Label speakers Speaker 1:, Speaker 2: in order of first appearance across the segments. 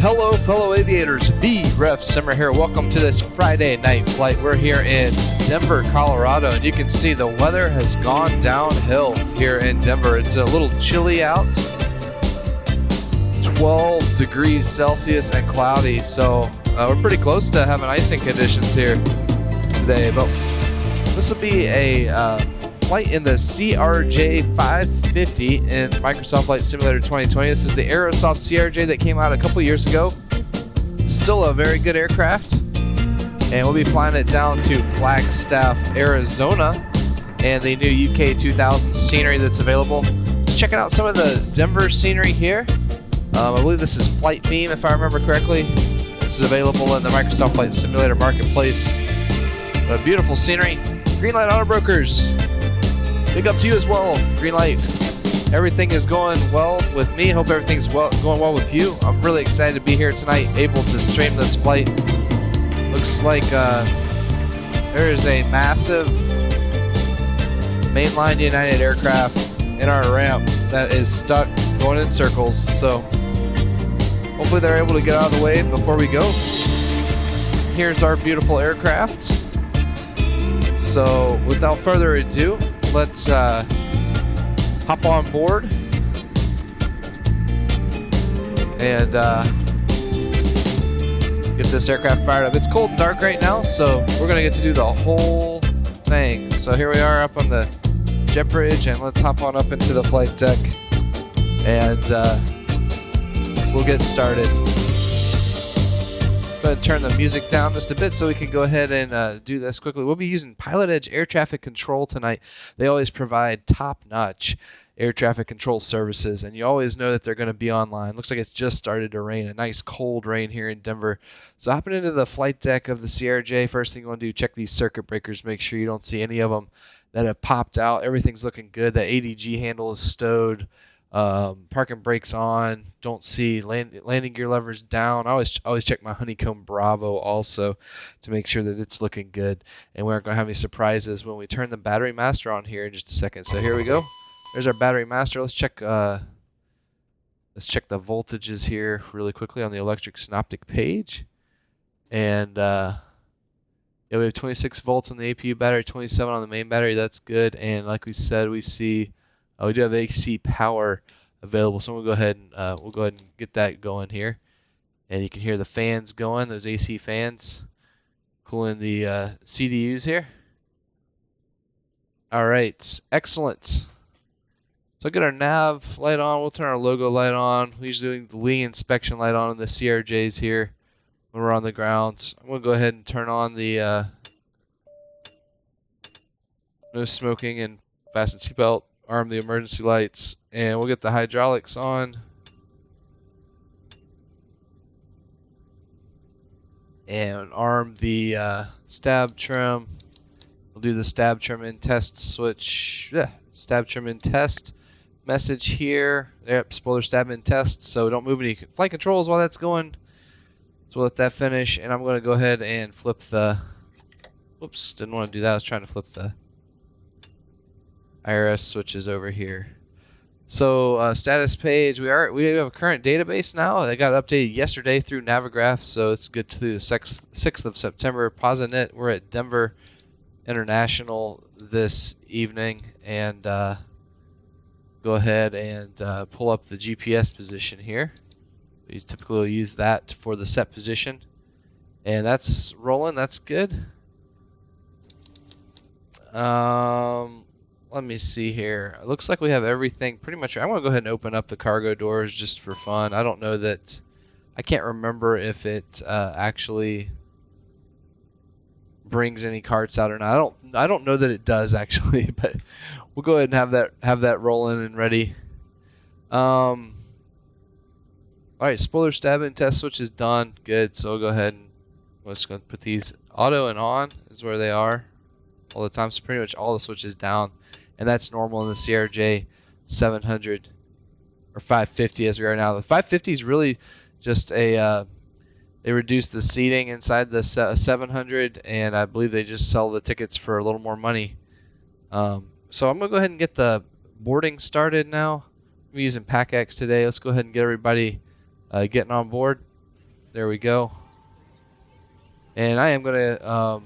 Speaker 1: Hello, fellow aviators. The Ref Simmer here. Welcome to this Friday night flight. We're here in Denver, Colorado, and you can see the weather has gone downhill here in Denver. It's a little chilly out, 12 degrees Celsius and cloudy, so we're pretty close to having icing conditions here today. But this will be a flight in the CRJ-550 in Microsoft Flight Simulator 2020. This is the Aerosoft CRJ that came out a couple years ago. Still a very good aircraft, and we'll be flying it down to Flagstaff, Arizona, and the new UK2000 scenery that's available. Just checking out some of the Denver scenery here. I believe this is Flight Beam, if I remember correctly. This is available in the Microsoft Flight Simulator Marketplace. But a beautiful scenery. Greenlight Auto Brokers, big up to you as well. Greenlight, everything is going well with me. Hope everything's going well with you. I'm really excited to be here tonight, able to stream this flight. Looks like there is a massive mainline United aircraft in our ramp that is stuck going in circles. So hopefully they're able to get out of the way before we go. Here's our beautiful aircraft. So without further ado, let's hop on board and get this aircraft fired up. It's cold and dark right now, so we're going to get to do the whole thing. So here we are up on the jet bridge, and let's hop on up into the flight deck and we'll get started. Go ahead and turn the music down just a bit so we can go ahead and do this quickly. We'll be using PilotEdge air traffic control tonight. They always provide top-notch air traffic control services, and you always know that they're going to be online. Looks like it's just started to rain, a nice cold rain here in Denver. So hopping into the flight deck of the CRJ, first thing you want to do, check these circuit breakers, make sure you don't see any of them that have popped out. Everything's looking good. The ADG handle is stowed. Parking brakes on. Don't see landing gear levers down. I always check my Honeycomb Bravo also to make sure that it's looking good, and we aren't going to have any surprises when we turn the battery master on here in just a second. So here we go. There's our battery master. Let's check the voltages here really quickly on the electric synoptic page, and yeah, we have 26 volts on the APU battery, 27 on the main battery. That's good. And like we said, we see we do have AC power available, so we'll go ahead and get that going here. And you can hear the fans going, those AC fans, cooling the CDUs here. All right, excellent. So I'll get our nav light on. We'll turn our logo light on. We're usually doing the wing inspection light on the CRJs here when we're on the ground. I'm going to go ahead and turn on the no smoking and fasten seatbelt. Arm the emergency lights, and we'll get the hydraulics on. And arm the stab trim. We'll do the stab trim in test switch. Yeah, stab trim in test message here. Yep, spoiler stab in test. So don't move any flight controls while that's going. So we'll let that finish, and I'm going to go ahead and flip the. Whoops, didn't want to do that. I was trying to flip the IRS switches over here. So status page, we have a current database now. They got updated yesterday through Navigraph, so it's good to the 6th of September. Posinet, we're at Denver International this evening, and go ahead and pull up the GPS position here. We typically use that for the set position, and that's rolling. That's good. Let me see here. It looks like we have everything pretty much. I'm going to go ahead and open up the cargo doors just for fun. I don't know that. I can't remember if it actually brings any carts out or not. I don't know that it does actually, but we'll go ahead and have that rolling and ready. All right, spoiler stab and test switch is done. Good. So we'll go ahead and we're just going to put these auto and on is where they are all the time. So pretty much all the switches down. And that's normal in the CRJ 700 or 550 as we are now. The 550 is really just they reduced the seating inside the 700, and I believe they just sell the tickets for a little more money. So I'm going to go ahead and get the boarding started now. I'm using PackX today. Let's go ahead and get everybody getting on board. there we go. And I am gonna, I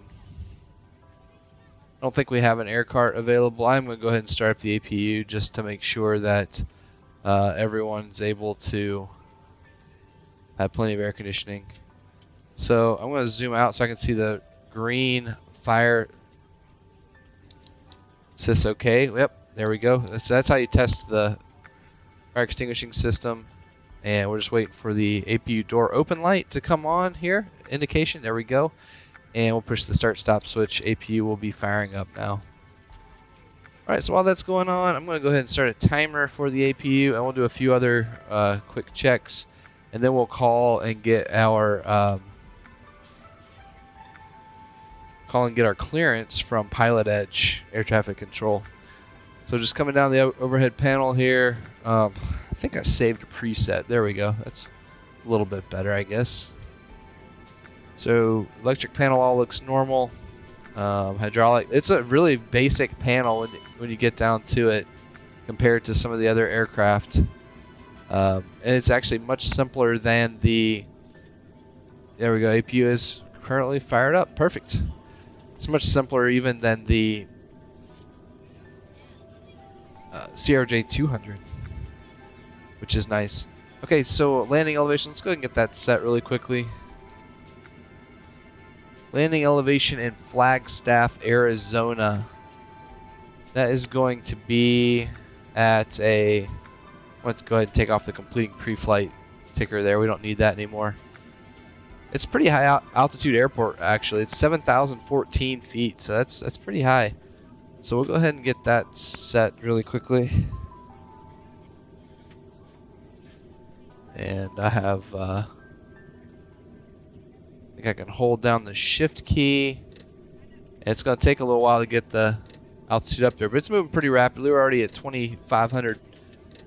Speaker 1: don't think we have an air cart available. I'm gonna go ahead and start up the APU just to make sure that everyone's able to have plenty of air conditioning. So I'm gonna zoom out so I can see the green fire. Is this okay? Yep, there we go. That's how you test the fire extinguishing system. And we're just waiting for the APU door open light to come on here. Indication, there we go. And we'll push the start stop switch. APU will be firing up now. Alright, so while that's going on, I'm going to go ahead and start a timer for the APU, and we'll do a few other quick checks. And then we'll call and get our clearance from PilotEdge air traffic control. So just coming down the overhead panel here. I think I saved a preset. There we go. That's a little bit better, I guess. So electric panel all looks normal. Hydraulic, it's a really basic panel when you get down to it compared to some of the other aircraft. And it's actually much simpler than the, there we go, APU is currently fired up. Perfect. It's much simpler even than the CRJ-200, which is nice. Okay, so landing elevation, let's go ahead and get that set really quickly. Landing elevation in Flagstaff, Arizona. That is going to be at a, let's go ahead and take off the completing pre-flight ticker there. We don't need that anymore. It's pretty high altitude airport actually. It's 7,014 feet, so that's pretty high. So we'll go ahead and get that set really quickly. And I have, I think I can hold down the shift key. And it's going to take a little while to get the altitude up there, but it's moving pretty rapidly. We're already at 2,500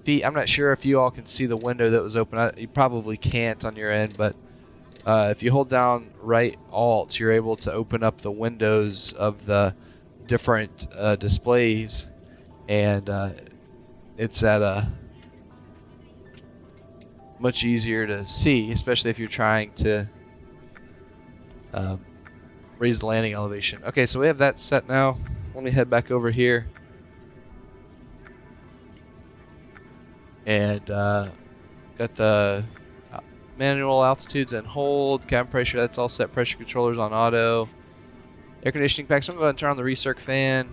Speaker 1: feet. I'm not sure if you all can see the window that was open. You probably can't on your end, but if you hold down right Alt, you're able to open up the windows of the different displays, and it's at a much easier to see, especially if you're trying to raise the landing elevation. Okay, so we have that set now. Let me head back over here and got the manual altitudes and hold, cabin pressure, that's all set, pressure controllers on auto. Air conditioning packs, I'm going to go ahead and turn on the recirc fan,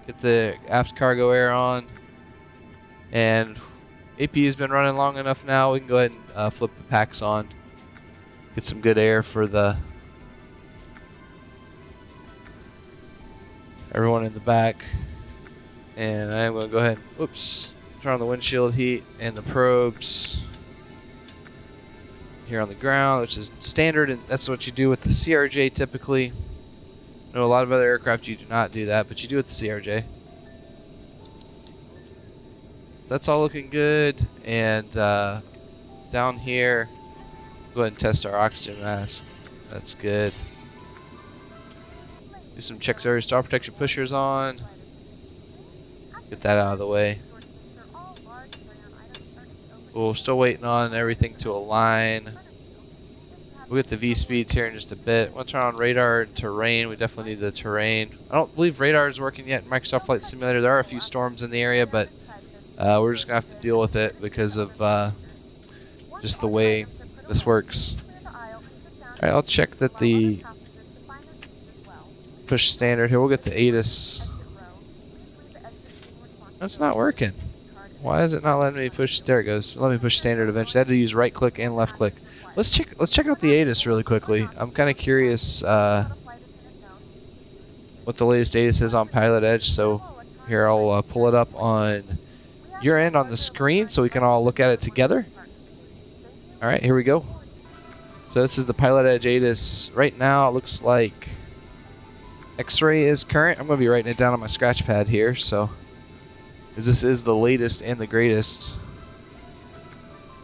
Speaker 1: get the aft cargo air on, and APU's been running long enough now, we can go ahead and flip the packs on, get some good air for the everyone in the back. And I am going to go ahead and, whoops, turn on the windshield heat and the probes here on the ground, which is standard, and that's what you do with the CRJ typically. I know a lot of other aircraft you do not do that, but you do with the CRJ. That's all looking good. And down here, go ahead and test our oxygen mask. That's good. Do some checks area star protection pushers on. Get that out of the way. We're still waiting on everything to align. We'll get the V speeds here in just a bit. We'll turn on radar and terrain. We definitely need the terrain. I don't believe radar is working yet in Microsoft Flight Simulator. There are a few storms in the area, but we're just going to have to deal with it because of just the way this works. Alright, I'll check that the push standard here. We'll get the ATIS. That's not working. Why is it not letting me push? There it goes. Let me push standard eventually. I had to use right click and left click. Let's check out the ATIS really quickly. I'm kind of curious what the latest ATIS is on PilotEdge. So here I'll pull it up on your end on the screen so we can all look at it together. All right, here we go. So this is the PilotEdge ATIS. Right now it looks like X-ray is current. I'm going to be writing it down on my scratch pad here. So this is the latest and the greatest.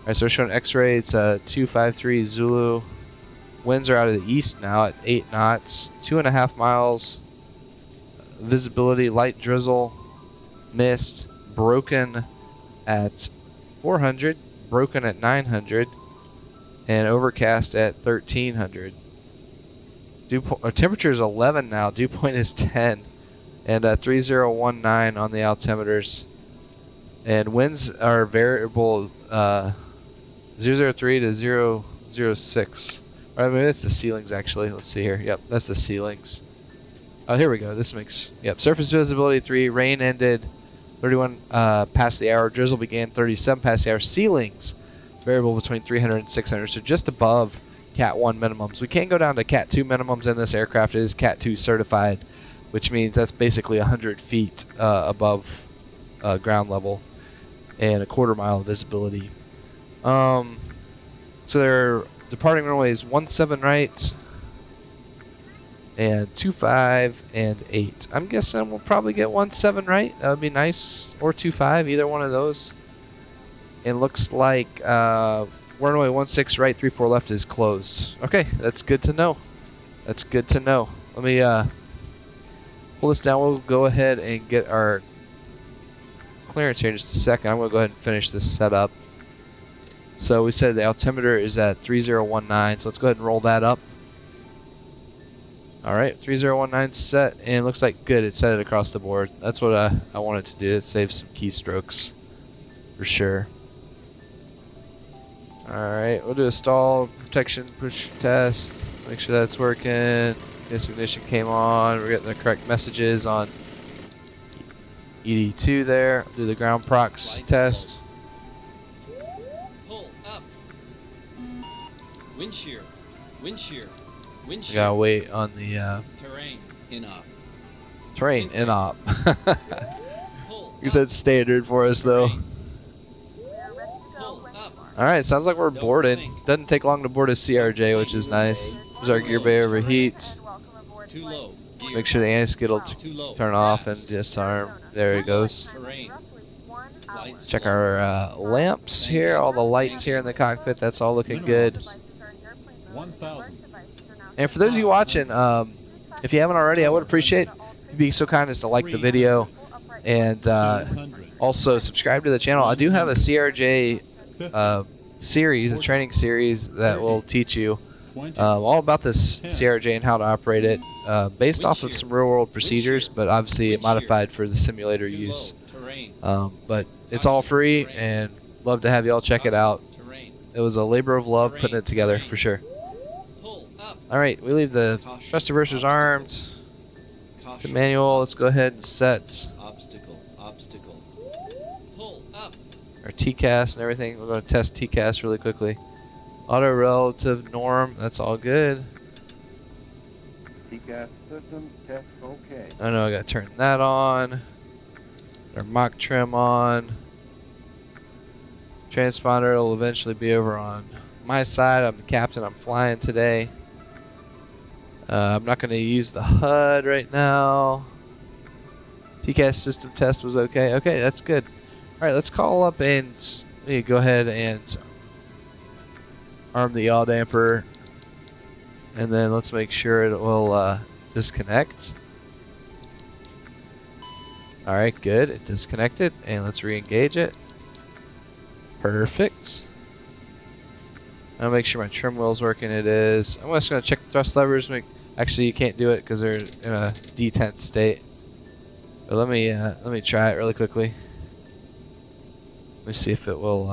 Speaker 1: Alright, so we're showing X-ray. It's a 253 Zulu. Winds are out of the east now at 8 knots. 2.5 miles. Visibility, light drizzle, mist, broken at 400, broken at 900. and overcast at 1300. Temperature is 11 now. Dew point is 10, and 3019 on the altimeters. And winds are variable 003 to 006. Or maybe that's the ceilings actually. Let's see here. Yep, that's the ceilings. Oh, here we go. This makes, yep. Surface visibility 3. Rain ended 31 past the hour. Drizzle began 37 past the hour. Ceilings variable between 300 and 600. So just above Cat 1 minimums. We can't go down to Cat 2 minimums in this aircraft. It is Cat 2 certified, which means that's basically 100 feet above ground level and a quarter mile of visibility. So their departing runway is 17 right and 25 and 8. I'm guessing we'll probably get 17 right. That would be nice, or 25, either one of those. It looks like runway 16 right, 34 left is closed. Okay, that's good to know. That's good to know. Let me pull this down. We'll go ahead and get our clearance here in just a second. I'm going to go ahead and finish this setup. So we said the altimeter is at 3019, so let's go ahead and roll that up. Alright, 3019 set, and it looks like good. It set it across the board. That's what I wanted to do. It saves some keystrokes for sure. Alright, we'll do a stall protection push test. Make sure that's working. Yes, ignition came on. We're getting the correct messages on ED2 there. Do the ground prox test.
Speaker 2: Pull up. Wind shear. Wind shear. Wind shear.
Speaker 1: We gotta wait on the
Speaker 2: terrain in op.
Speaker 1: Terrain in op. You said standard for us though. Alright, sounds like we're boarded. Doesn't take long to board a CRJ, which is nice. There's our gear bay overheat. Make sure the anti-skid will turn off and disarm. There it goes. Check our lamps here, all the lights here in the cockpit. That's all looking good. And for those of you watching, if you haven't already, I would appreciate if you'd be so kind as to like the video and also subscribe to the channel. I do have a CRJ series, a training series that will teach you all about this CRJ and how to operate it, based off of some real-world procedures, but obviously modified for the simulator use. But it's all free, and love to have y'all check it out. It was a labor of love putting it together for sure. Alright, we leave the thrust reversers armed to manual. Let's go ahead and set our TCAS and everything. We're going to test TCAS really quickly. Auto relative norm, that's all good.
Speaker 3: TCAS system test okay.
Speaker 1: I know I got to turn that on. Our mock trim on. Transponder will eventually be over on my side. I'm the captain. I'm flying today. I'm not going to use the HUD right now. TCAS system test was okay. Okay, that's good. Alright, let's call up and go ahead and arm the yaw damper. And then let's make sure it will disconnect. Alright, good. It disconnected. And let's re-engage it. Perfect. I'll make sure my trim wheel's working. It is. I'm just going to check the thrust levers. Actually, you can't do it because they're in a detent state. But let me try it really quickly. Let me see if it will.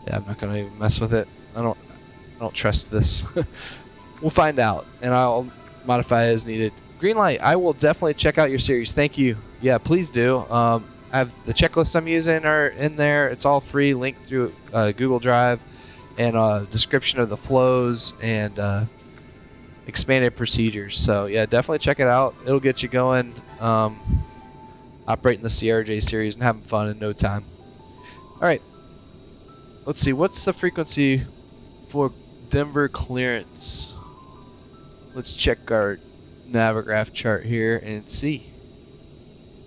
Speaker 1: Yeah, I'm not going to even mess with it. I don't trust this. We'll find out, and I'll modify as needed. Greenlight, I will definitely check out your series. Thank you. Yeah, please do. I have the checklist I'm using are in there. It's all free, linked through Google Drive, and a description of the flows and expanded procedures. So yeah, definitely check it out. It'll get you going, operating the CRJ series and having fun in no time. All right, let's see. What's the frequency for Denver clearance? Let's check our Navigraph chart here and see.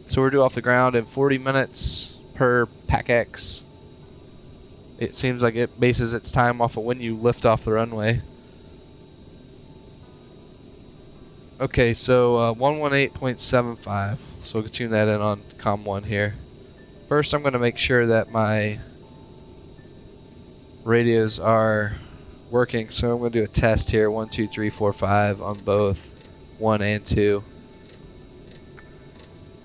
Speaker 1: So we're due off the ground in 40 minutes per PAC-X. It seems like it bases its time off of when you lift off the runway. Okay, so 118.75. So we'll tune that in on COM1 here. First, I'm going to make sure that my radios are working, so I'm going to do a test here. 1, 2, 3, 4, 5 on both 1 and 2.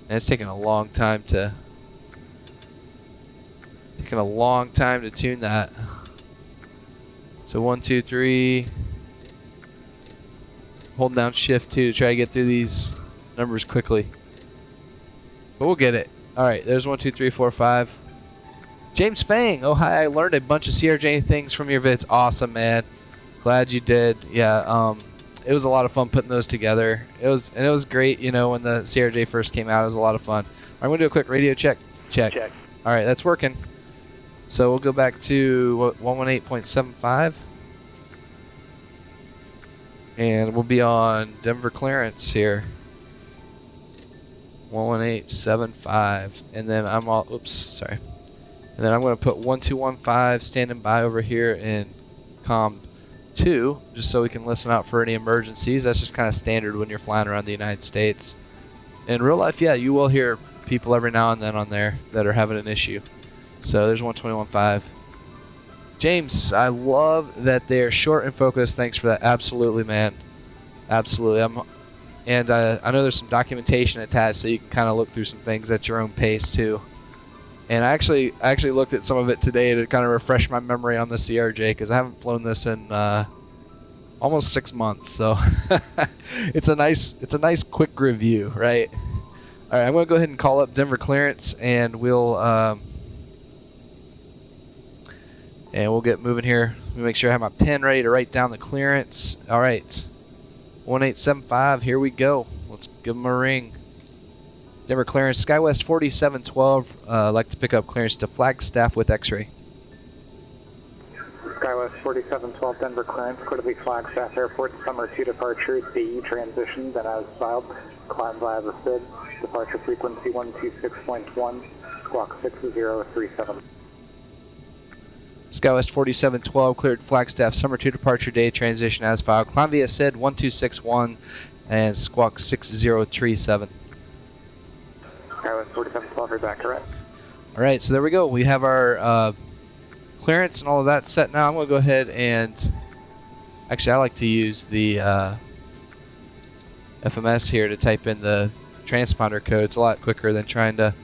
Speaker 1: And it's taking a long time to tune that. So 1, 2, 3. Holding down shift 2 to try to get through these numbers quickly. But we'll get it. Alright, there's 1, 2, 3, 4, 5. James Fang, oh hi, I learned a bunch of CRJ things from your vids. Awesome, man. Glad you did. Yeah, it was a lot of fun putting those together. It was great, you know, when the CRJ first came out. It was a lot of fun. I'm going to do a quick radio check. Check. Alright, that's working. So we'll go back to 118.75. And we'll be on Denver clearance here. 118.75. And then I'm all, oops, sorry. And then I'm going to put 1215 standing by over here in COM 2, just so we can listen out for any emergencies. That's just kind of standard when you're flying around the United States. In real life, yeah, you will hear people every now and then on there that are having an issue. So there's 121.5. James, I love that they're short and focused. Thanks for that. Absolutely, man. Absolutely. I know there's some documentation attached, so you can kind of look through some things at your own pace too. And I actually looked at some of it today to kind of refresh my memory on the CRJ, because I haven't flown this in almost 6 months. So it's a nice quick review, right? All right, I'm going to go ahead and call up Denver clearance, and we'll get moving here. Let me make sure I have my pen ready to write down the clearance. All right, 1875. Here we go. Let's give them a ring. Denver clearance, SkyWest 4712. I'd like to pick up clearance to Flagstaff with X-ray.
Speaker 4: SkyWest 4712, Denver clearance, quarterly Flagstaff Airport, summer 2 departure, DE transition, then as filed, climb via the SID, departure frequency 126.1, squawk 6037.
Speaker 1: SkyWest 4712, cleared Flagstaff, summer 2 departure, day transition as filed, climb via SID 1261 and squawk 6037.
Speaker 4: SkyWest 4712, read back, correct.
Speaker 1: Alright, so there we go. We have our clearance and all of that set now. I'm going to go ahead and... Actually, I like to use the FMS here to type in the transponder code. It's a lot quicker than trying to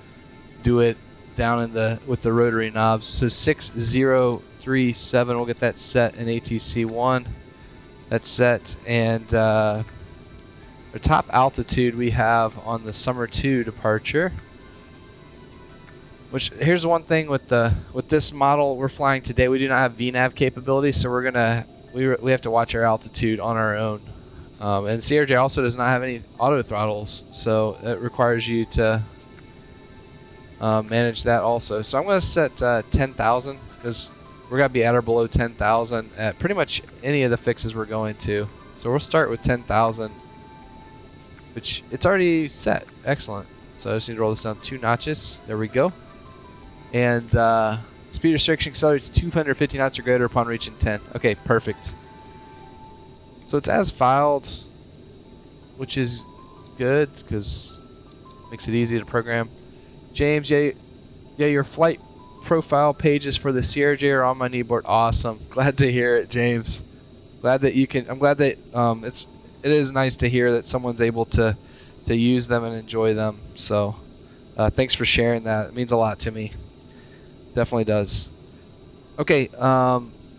Speaker 1: do it down in with the rotary knobs. So 6037, we'll get that set in ATC 1. That's set, and our top altitude we have on the summer 2 departure. Which, here's one thing with this model we're flying today, we do not have VNAV capability, so we have to watch our altitude on our own. And CRJ also does not have any auto throttles, so it requires you to manage that also. So I'm going to set 10,000, because we're going to be at or below 10,000 at pretty much any of the fixes we're going to. So we'll start with 10,000, which it's already set. Excellent. So I just need to roll this down 2 notches. There we go. And speed restriction accelerates 250 knots or greater upon reaching 10. Okay, perfect. So it's as filed, which is good because it makes it easy to program. James, yeah, your flight profile pages for the CRJ are on my kneeboard. Awesome. Glad to hear it, James. Glad that you can. I'm glad that it is nice to hear that someone's able to use them and enjoy them. So thanks for sharing that. It means a lot to me. Definitely does. Okay,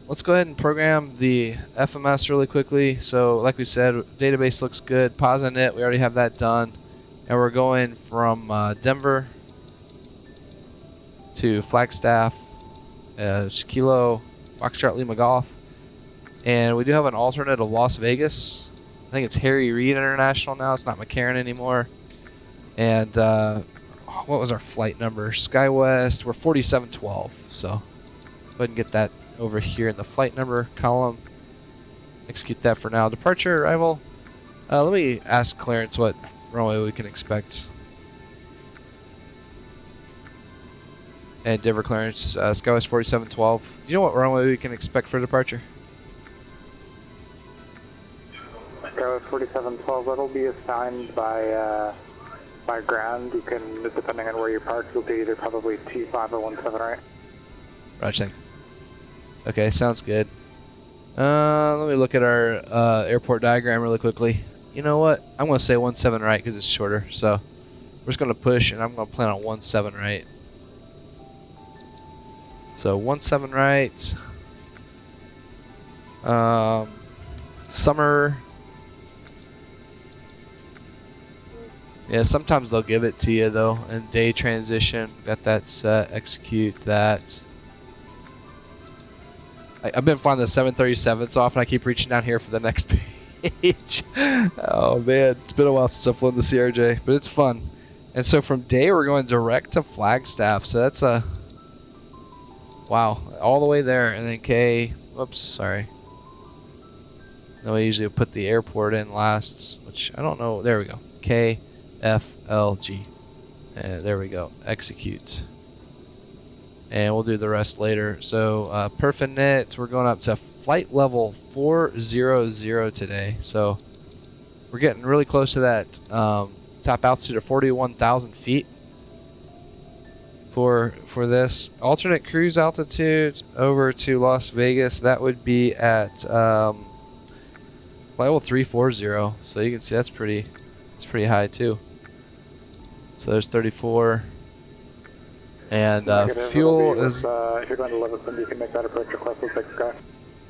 Speaker 1: let's go ahead and program the FMS really quickly. So like we said, database looks good. Pause on it. We already have that done. And we're going from Denver to Flagstaff, Kilo, Foxtrot Lima Golf. And we do have an alternate of Las Vegas. I think it's Harry Reid International now. It's not McCarran anymore. And what was our flight number? SkyWest, we're 4712. So go ahead and get that over here in the flight number column. Execute that for now. Departure, arrival. Let me ask clearance what runway we can expect. And Denver clearance, SkyWest 4712. Do you know what runway we can expect for departure?
Speaker 4: SkyWest 4712, that'll be assigned by ground. You can, depending on where you're parked, you'll be either probably T5 or 17, right?
Speaker 1: Roger, thanks. Okay, sounds good. Let me look at our airport diagram really quickly. You know what? I'm going to say 17 right because it's shorter. So we're just going to push, and I'm going to plan on 17 right. So 17 right. Summer. Yeah, sometimes they'll give it to you though. And day transition, got that set. Execute that. I've been flying the 737s off, and I keep reaching down here for the next page. Oh man, it's been a while since I've flown the CRJ, but it's fun. And so from day, we're going direct to Flagstaff. So that's a wow, all the way there, and then K. Whoops, sorry. No, I usually put the airport in last, which I don't know. There we go. KFLG. And there we go. Execute. And we'll do the rest later. So Perfinet, we're going up to flight level 400 today. So we're getting really close to that top altitude of 41,000 feet for this. Alternate cruise altitude over to Las Vegas. That would be at flight level 340. So you can see that's pretty high too. So there's 34. And fuel is.
Speaker 4: If you're going to Livingston, you can make that approach request with Big Sky.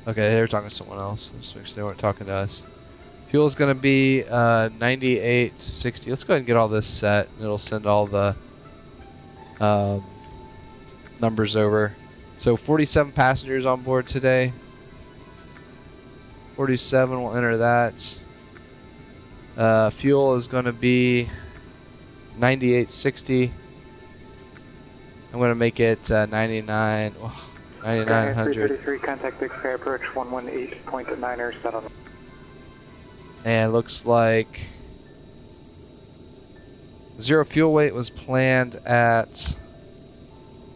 Speaker 1: Okay, they were talking to someone else. Just make sure they weren't talking to us. Fuel is going to be 98.60. Let's go ahead and get all this set. It'll send all the numbers over. So 47 passengers on board today. 47 will enter that. Fuel is going to be 98.60. I'm going to make it 99. Oh, 9900.
Speaker 4: 333, contact Big Sky approach 118.9er, set on.
Speaker 1: And looks like zero fuel weight was planned at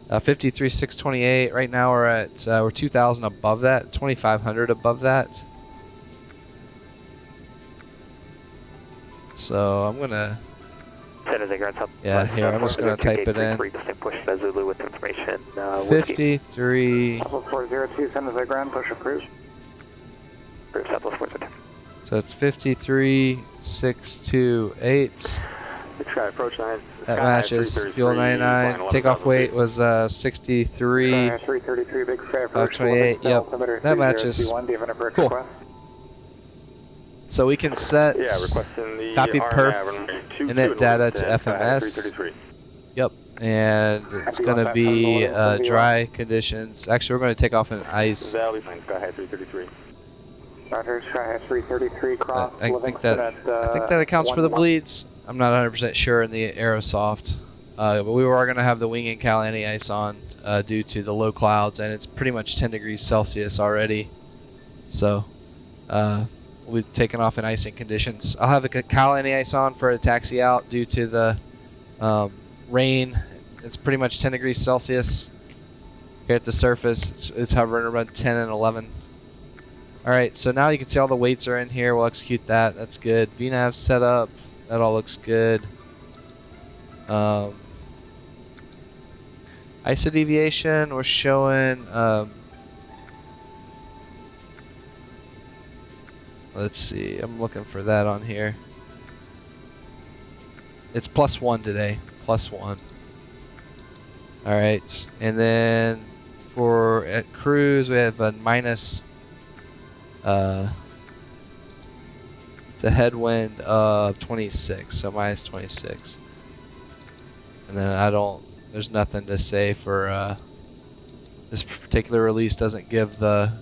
Speaker 1: 53,628. Right now we're at we're 2,000 above that, 2,500 above that. So I'm gonna. Yeah, here I'm just gonna type it in. 53.
Speaker 4: Level 402, San Jose Ground, push approved.
Speaker 1: So it's 53,628.
Speaker 4: Approach 9.
Speaker 1: That matches fuel 99. Takeoff weight was 63.
Speaker 4: 333, Big Sky approach.
Speaker 1: 28. Yep, that matches. Cool. So we can set copy perf init data to FMS. Yep, and it's going to be dry conditions. Actually, we're going to take off in ice.
Speaker 4: Roger, Sky 333, cross.
Speaker 1: I think that accounts for the bleeds. I'm not 100% sure in the Aerosoft, but we were going to have the wing and cal anti-ice on due to the low clouds, and it's pretty much 10 degrees Celsius already. So we'll be taking off in icing conditions. I'll have a cal anti-ice on for a taxi out due to the rain. It's pretty much 10 degrees Celsius here at the surface. It's hovering around 10 and 11. Alright, so now you can see all the weights are in here. We'll execute that. That's good. VNAV set up. That all looks good. ISO deviation, we're showing let's see, I'm looking for that on here. It's +1 today, +1. Alright, and then for at cruise we have a minus it's a headwind of 26, so minus 26. And then there's nothing to say for this particular release doesn't give the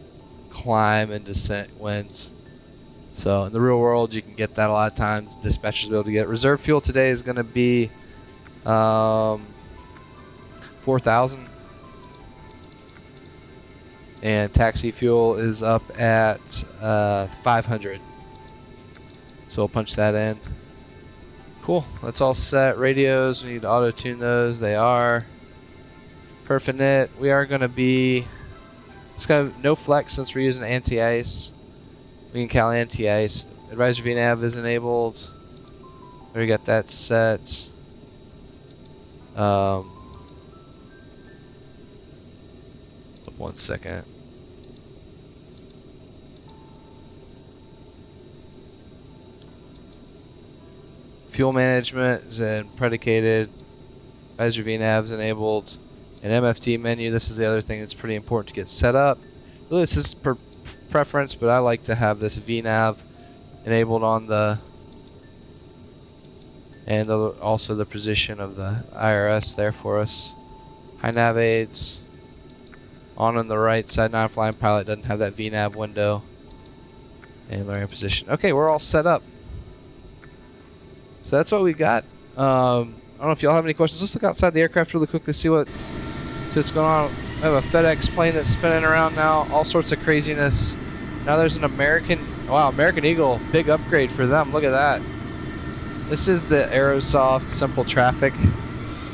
Speaker 1: climb and descent winds. So in the real world, you can get that a lot of times. Dispatchers will be able to get. Reserve fuel today is going to be 4,000. And taxi fuel is up at 500. So we'll punch that in. Cool, that's all set. Radios, we need to auto tune those. They are. Perfinet, we are going to be. It's got no flex since we're using anti-ice. We can cal anti-ice. Advisory VNAV is enabled. We got that set. 1 second. Fuel management is in predicated. Advisor VNav's enabled. An MFD menu. This is the other thing that's pretty important to get set up. Really, this is per preference, but I like to have this VNav enabled on the, and also the position of the IRS there for us. High nav aids on the right side. Non-flying pilot doesn't have that VNav window. And learning position. Okay, we're all set up. So that's what we got. I don't know if y'all have any questions. Let's look outside the aircraft really quickly, see what's going on. I have a FedEx plane that's spinning around now. All sorts of craziness. Now there's an American. Wow, American Eagle. Big upgrade for them. Look at that. This is the Aerosoft Simple Traffic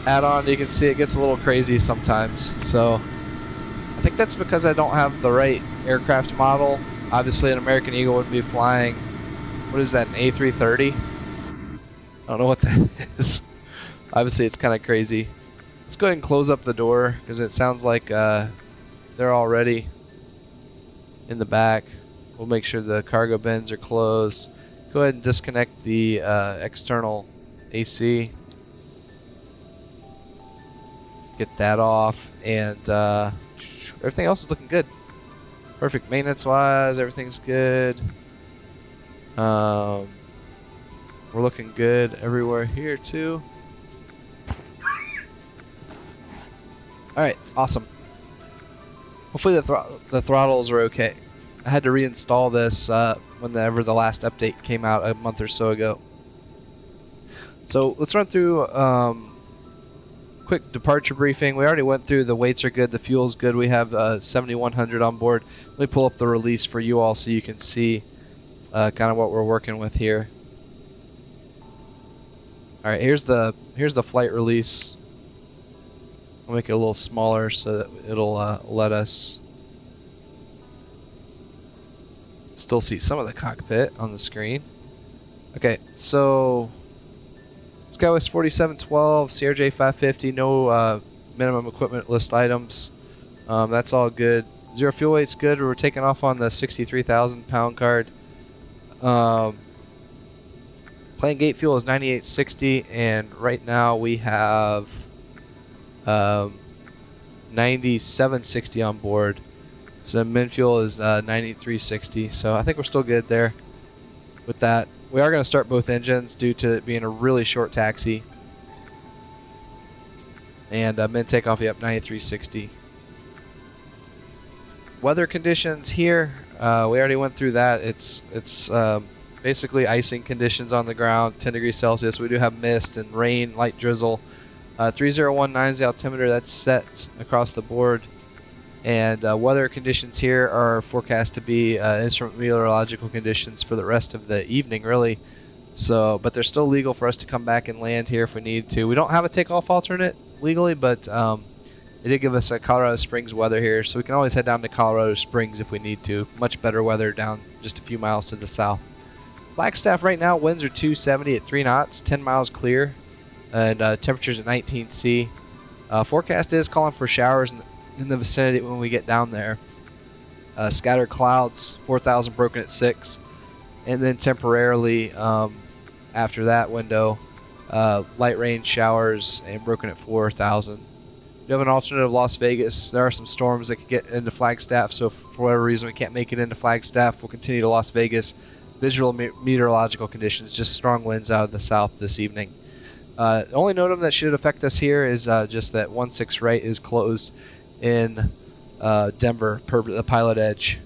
Speaker 1: add-on. You can see it gets a little crazy sometimes. So I think that's because I don't have the right aircraft model. Obviously, an American Eagle would be flying. What is that? An A330? I don't know what that is. Obviously, it's kind of crazy. Let's go ahead and close up the door because it sounds like they're already in the back. We'll make sure the cargo bins are closed. Go ahead and disconnect the external AC. Get that off, and everything else is looking good. Perfect. Maintenance wise, everything's good. We're looking good everywhere here too. Alright, awesome. Hopefully the throttles are okay. I had to reinstall this whenever the last update came out a month or so ago. So let's run through quick departure briefing. We already went through the weights are good, the fuel's good. We have 7100 on board. Let me pull up the release for you all so you can see kind of what we're working with here. All right, here's the flight release. I'll make it a little smaller so that it'll let us still see some of the cockpit on the screen. Okay, so SkyWest 4712, CRJ-550, no minimum equipment list items. That's all good. Zero fuel weight's good. We're taking off on the 63,000 pound card. Plane gate fuel is 9860, and right now we have 9760 on board. So the min fuel is 9360. So I think we're still good there with that. We are going to start both engines due to it being a really short taxi. And min takeoff, yep, 9360. Weather conditions here, we already went through that. It's basically icing conditions on the ground, 10 degrees Celsius. We do have mist and rain, light drizzle. 3019 is the altimeter that's set across the board. And weather conditions here are forecast to be instrument meteorological conditions for the rest of the evening, really. So, but they're still legal for us to come back and land here if we need to. We don't have a takeoff alternate legally, but they did give us a Colorado Springs weather here, so we can always head down to Colorado Springs if we need to. Much better weather down just a few miles to the south. Flagstaff right now, winds are 270 at 3 knots, 10 miles clear, and temperatures at 19 C. Forecast is calling for showers in the vicinity when we get down there. Scattered clouds, 4,000 broken at 6, and then temporarily after that window, light rain showers and broken at 4,000. We have an alternative Las Vegas. There are some storms that could get into Flagstaff, so if for whatever reason we can't make it into Flagstaff, we'll continue to Las Vegas. Visual meteorological conditions, just strong winds out of the south this evening. The only NOTAM that should affect us here is just that 16 right is closed in Denver per the PilotEdge.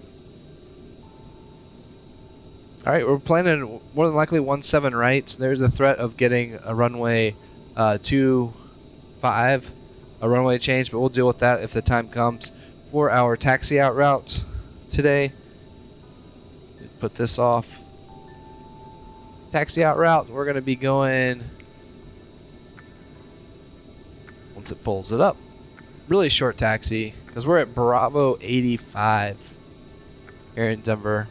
Speaker 1: Alright, we're planning more than likely 17 right. There's a threat of getting a runway 25, a runway change, but we'll deal with that if the time comes. For our taxi out route today, put this off. Taxi out route, we're going to be going, once it pulls it up, really short taxi because we're at Bravo 85 here in Denver.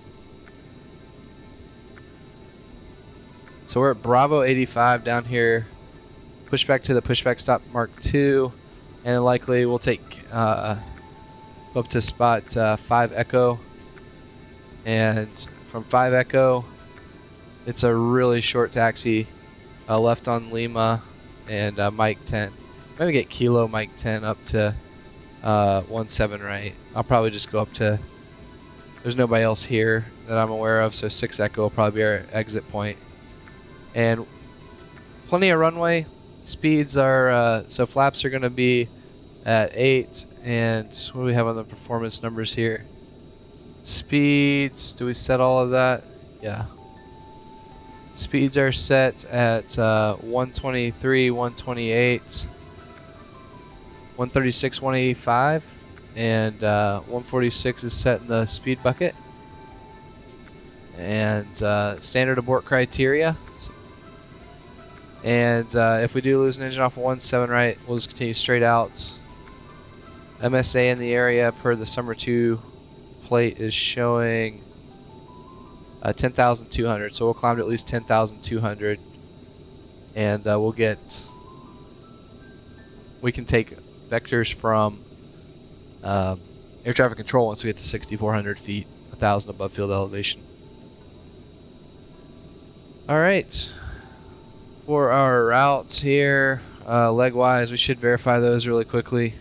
Speaker 1: So we're at Bravo 85 down here, push back to the pushback stop Mark 2, and likely we'll take up to spot 5 Echo, and from 5 Echo it's a really short taxi left on Lima, and Mike 10. Maybe get Kilo Mike 10 up to 17 right. I'll probably just go up to, there's nobody else here that I'm aware of, so 6 Echo will probably be our exit point. And plenty of runway. Speeds are, so flaps are going to be at 8, and what do we have on the performance numbers here? Speeds, do we set all of that? Yeah. Speeds are set at 123, 128, 136, 185, and 146 is set in the speed bucket. And standard abort criteria. And if we do lose an engine off of 17 right, we'll just continue straight out. MSA in the area per the summer 2 plate is showing 10,200, so we'll climb to at least 10,200, and we can take vectors from air traffic control once we get to 6,400 feet, 1,000 above field elevation. All right, for our routes here, leg-wise, we should verify those really quickly.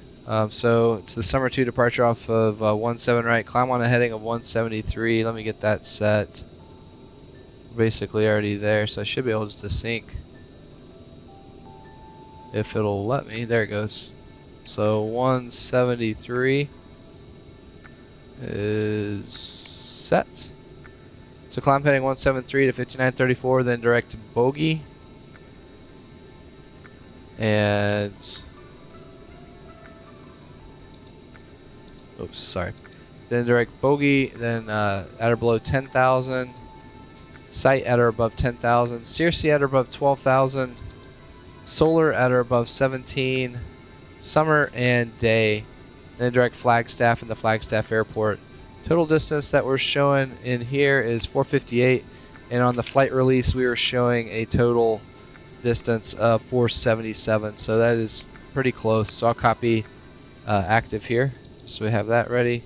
Speaker 1: So it's the summer 2 departure off of 17 right, climb on a heading of 173. Let me get that set. Basically already there, so I should be able just to sync if it'll let me. There it goes. So 173 is set. So climb heading 173 to 5934, then direct to bogey. And oops, sorry. Then direct bogey, then at or below 10,000. Sight at or above 10,000. CRC at or above 12,000. Solar at or above 17. Summer and day. Then direct Flagstaff in the Flagstaff Airport. Total distance that we're showing in here is 458. And on the flight release, we were showing a total distance of 477. So that is pretty close. So I'll copy active here. So we have that ready.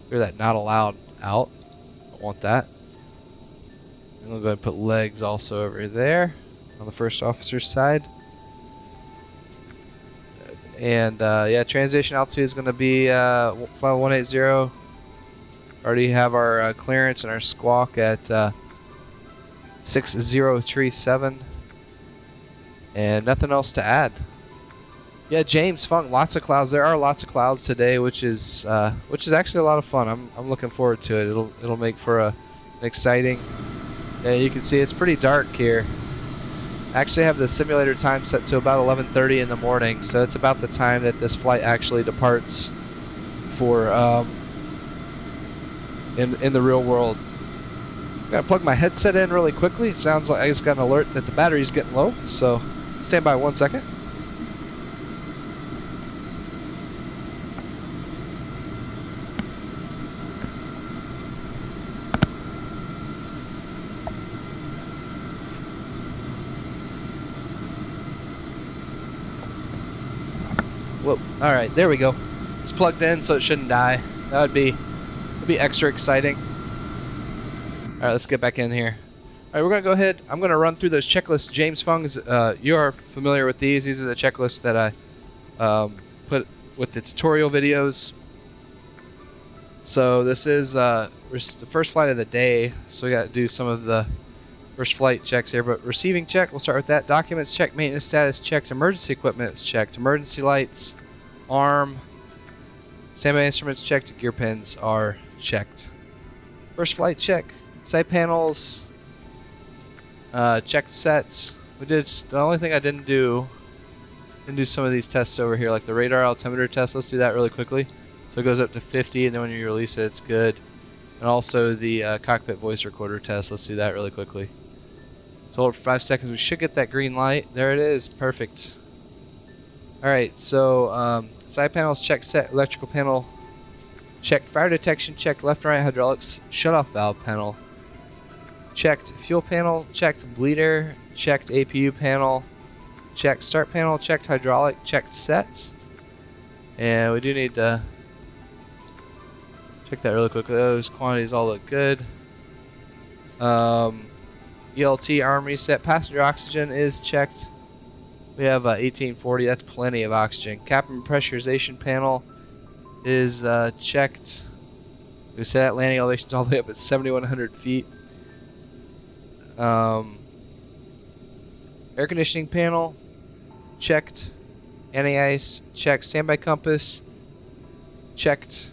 Speaker 1: Clear that not allowed out. Don't want that. And we'll go ahead and put legs also over there on the first officer's side. And yeah, transition altitude is going to be flight 180. Already have our clearance and our squawk at 6037. And nothing else to add. Yeah, James Funk, lots of clouds. There are lots of clouds today, which is actually a lot of fun. I'm looking forward to it. It'll make for an exciting. Yeah, you can see it's pretty dark here. I actually have the simulator time set to about 11:30 in the morning, so it's about the time that this flight actually departs for in the real world. I'm gonna plug my headset in really quickly. It sounds like I just got an alert that the battery's getting low, so stand by 1 second. Whoa, alright, there we go. It's plugged in so it shouldn't die. That'd be extra exciting. Alright, let's get back in here. Alright, we're going to go ahead. I'm going to run through those checklists. James Fung's, you are familiar with these. These are the checklists that I put with the tutorial videos. So this is the first flight of the day. So we got to do some of the first flight checks here. But receiving check, we'll start with that. Documents checked, maintenance status checked, emergency equipment is checked, emergency lights, arm, standby instruments checked, gear pins are checked. First flight check. Side panels, checked sets. We did the only thing I didn't do some of these tests over here, like the radar altimeter test. Let's do that really quickly. So it goes up to 50, and then when you release it, it's good. And also the cockpit voice recorder test. Let's do that really quickly. So hold it for 5 seconds. We should get that green light. There it is. Perfect. All right. So side panels checked, set electrical panel checked, fire detection checked, left and right hydraulics shutoff valve panel checked, fuel panel checked, bleeder checked, APU panel checked, start panel checked, hydraulic checked, set. And we do need to check that really quickly. Those quantities all look good. ELT arm reset. Passenger oxygen is checked. We have 1840. That's plenty of oxygen. Cabin pressurization panel is checked. We set landing elevations all the way up at 7,100 feet. Air conditioning panel checked. Anti-ice checked. Standby compass checked.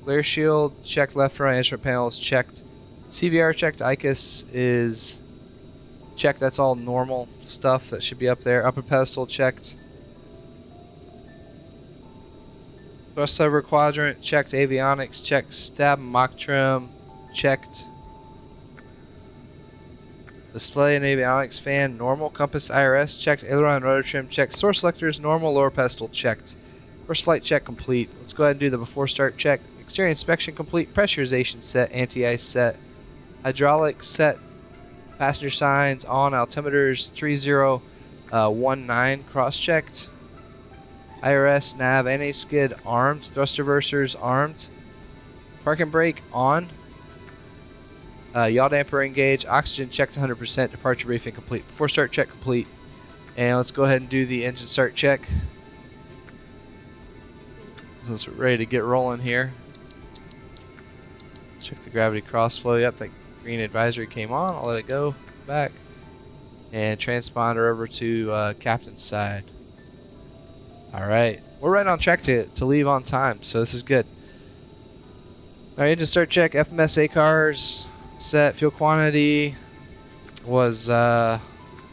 Speaker 1: Glare shield checked. Left and right instrument panels checked. CVR checked. ICUS is checked. That's all normal stuff that should be up there. Upper pedestal checked. Thrust lever quadrant checked. Avionics checked. Stab and mock trim checked. Display and avionics fan normal. Compass IRS checked. Aileron and rotor trim checked. Source selectors normal. Lower pedestal checked. First flight check complete. Let's go ahead and do the before start check. Exterior inspection complete. Pressurization set. Anti-ice set. Hydraulic set. Passenger signs on. Altimeters 3019 cross checked. IRS, nav, anti-skid armed. Thrust reversers armed. Parking brake on. Yaw damper engaged. Oxygen checked 100%. Departure briefing complete. Before start check complete. And let's go ahead and do the engine start check. So it's ready to get rolling here. Check the gravity crossflow. Yep, that green advisory came on. I'll let it go. Back. And transponder over to captain's side. Alright. We're right on track to leave on time, so this is good. Alright, engine start check. FMS ACARS set. Fuel quantity was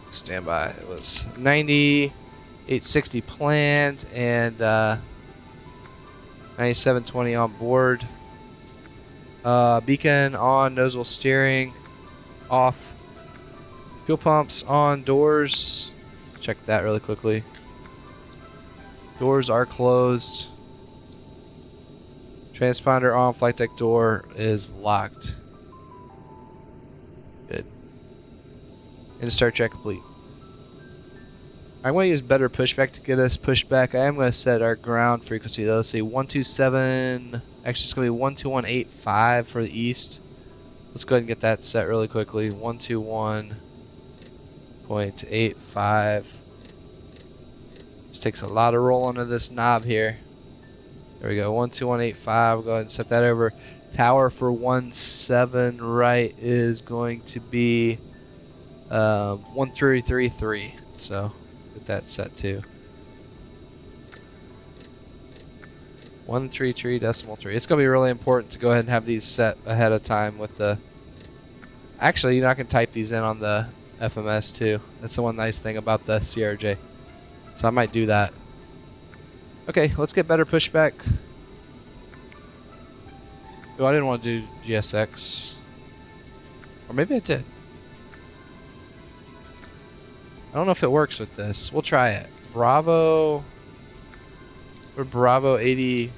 Speaker 1: standby. It was 90, 860 planned, and 9720 on board. Beacon on, nose wheel steering off. Fuel pumps on, doors. Check that really quickly. Doors are closed. Transponder on, flight deck door is locked. Good. And start check complete. I'm going to use better pushback to get us pushed back. I am going to set our ground frequency though. Say 127. Actually, it's going to be 12185 for the east. Let's go ahead and get that set really quickly. 121.85. Just takes a lot of roll under this knob here. There we go. 12185. We'll go ahead and set that over. Tower for 17 right is going to be 1333. So get that set too. 133.3. It's going to be really important to go ahead and have these set ahead of time with the... Actually, you know, I can type these in on the FMS too. That's the one nice thing about the CRJ. So I might do that. Okay, let's get better pushback. Oh, I didn't want to do GSX. Or maybe I did. I don't know if it works with this. We'll try it. Bravo... Or Bravo 80...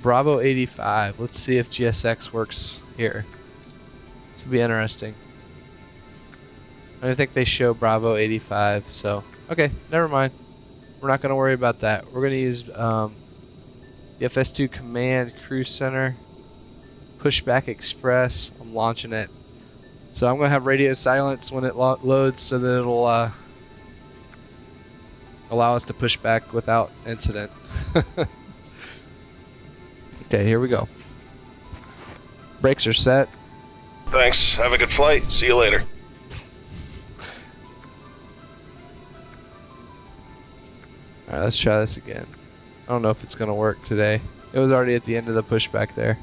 Speaker 1: Bravo 85. Let's see if GSX works here. This will be interesting. I think they show Bravo 85, so... Okay, never mind. We're not going to worry about that. We're going to use the FS2 Command Cruise Center. Pushback Express. I'm launching it. So I'm going to have radio silence when it loads so that it'll allow us to push back without incident. Okay, here we go. Brakes are set.
Speaker 5: Thanks. Have a good flight. See you later.
Speaker 1: Alright, let's try this again. I don't know if it's going to work today. It was already at the end of the pushback there.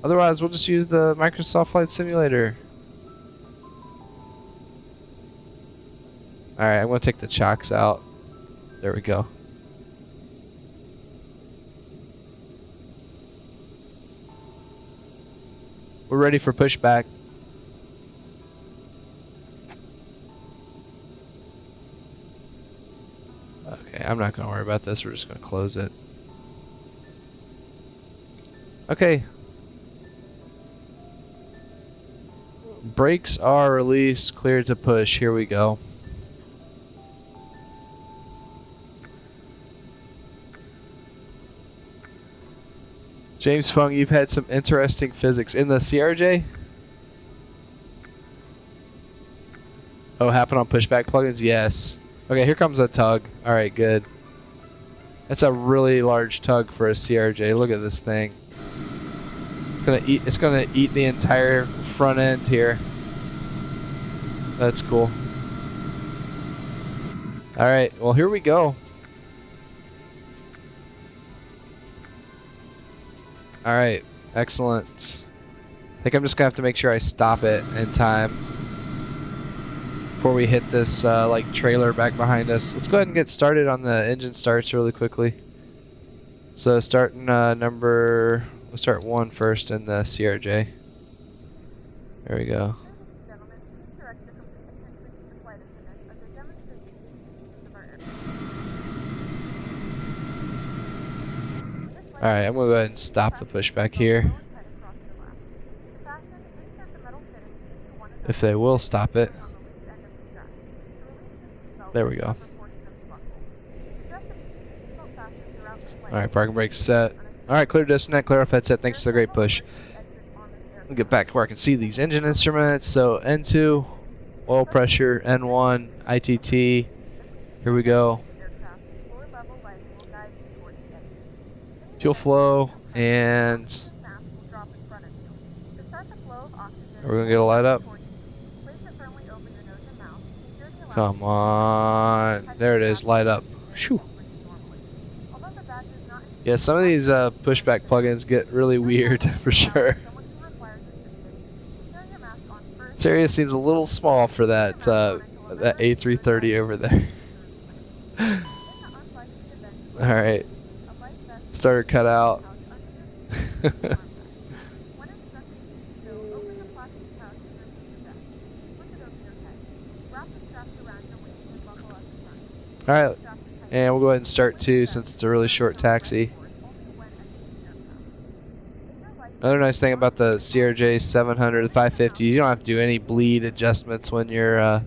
Speaker 1: Otherwise, we'll just use the Microsoft Flight Simulator. Alright, I'm going to take the chocks out. There we go. We're ready for pushback. Okay, I'm not going to worry about this. We're just going to close it. Okay. Brakes are released, cleared to push. Here we go. James Fung, you've had some interesting physics. In the CRJ, Oh, happen on pushback plugins? Yes. Okay, here comes a tug. Alright, good. That's a really large tug for a CRJ. Look at this thing. It's gonna eat the entire front end here. That's cool. Alright, well here we go. Alright, excellent. I think I'm just gonna have to make sure I stop it in time before we hit this like trailer back behind us. Let's go ahead and get started on the engine starts really quickly. So starting we'll start 1 first in the CRJ. There we go. Alright, I'm gonna go ahead and stop the pushback here. If they will stop it. There we go. Alright, parking brake set. Alright, clear disconnect, clear off headset. Thanks for the great push. I'll get back where I can see these engine instruments. So N2, oil pressure, N1, ITT. Here we go. Fuel flow, and we're gonna get a light up. Come on, there it is, light up. Whew. Yeah, some of these pushback plugins get really weird for sure. This area seems a little small for that that A330 over there. All right. Starter cut out. Alright, and we'll go ahead and start 2 since it's a really short taxi. Another nice thing about the CRJ-700, the 550, you don't have to do any bleed adjustments when you're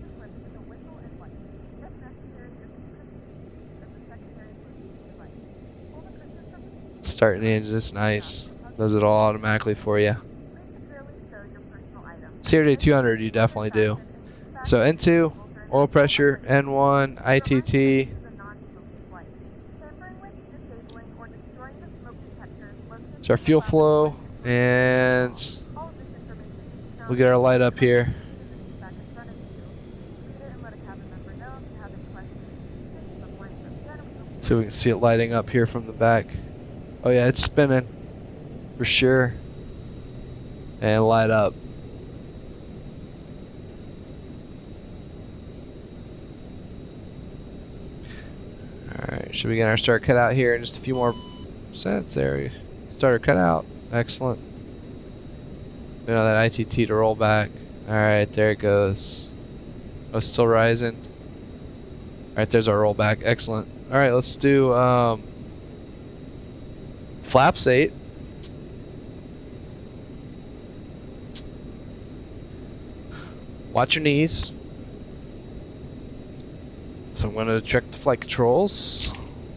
Speaker 1: starting the engine. It's nice. Does it all automatically for you. CRJ-200 you definitely do. So N2, oil pressure, N1, ITT. It's our fuel flow, and we'll get our light up here. So we can see it lighting up here from the back. Oh yeah, it's spinning for sure. And light up. Alright, should we get our starter cut out here in just a few more sets there? Starter cut out. Excellent. We know that ITT to roll back. Alright, there it goes. Oh, it's still rising. Alright, there's our rollback. Excellent. Alright, let's do flaps 8. Watch your knees. So I'm going to check the flight controls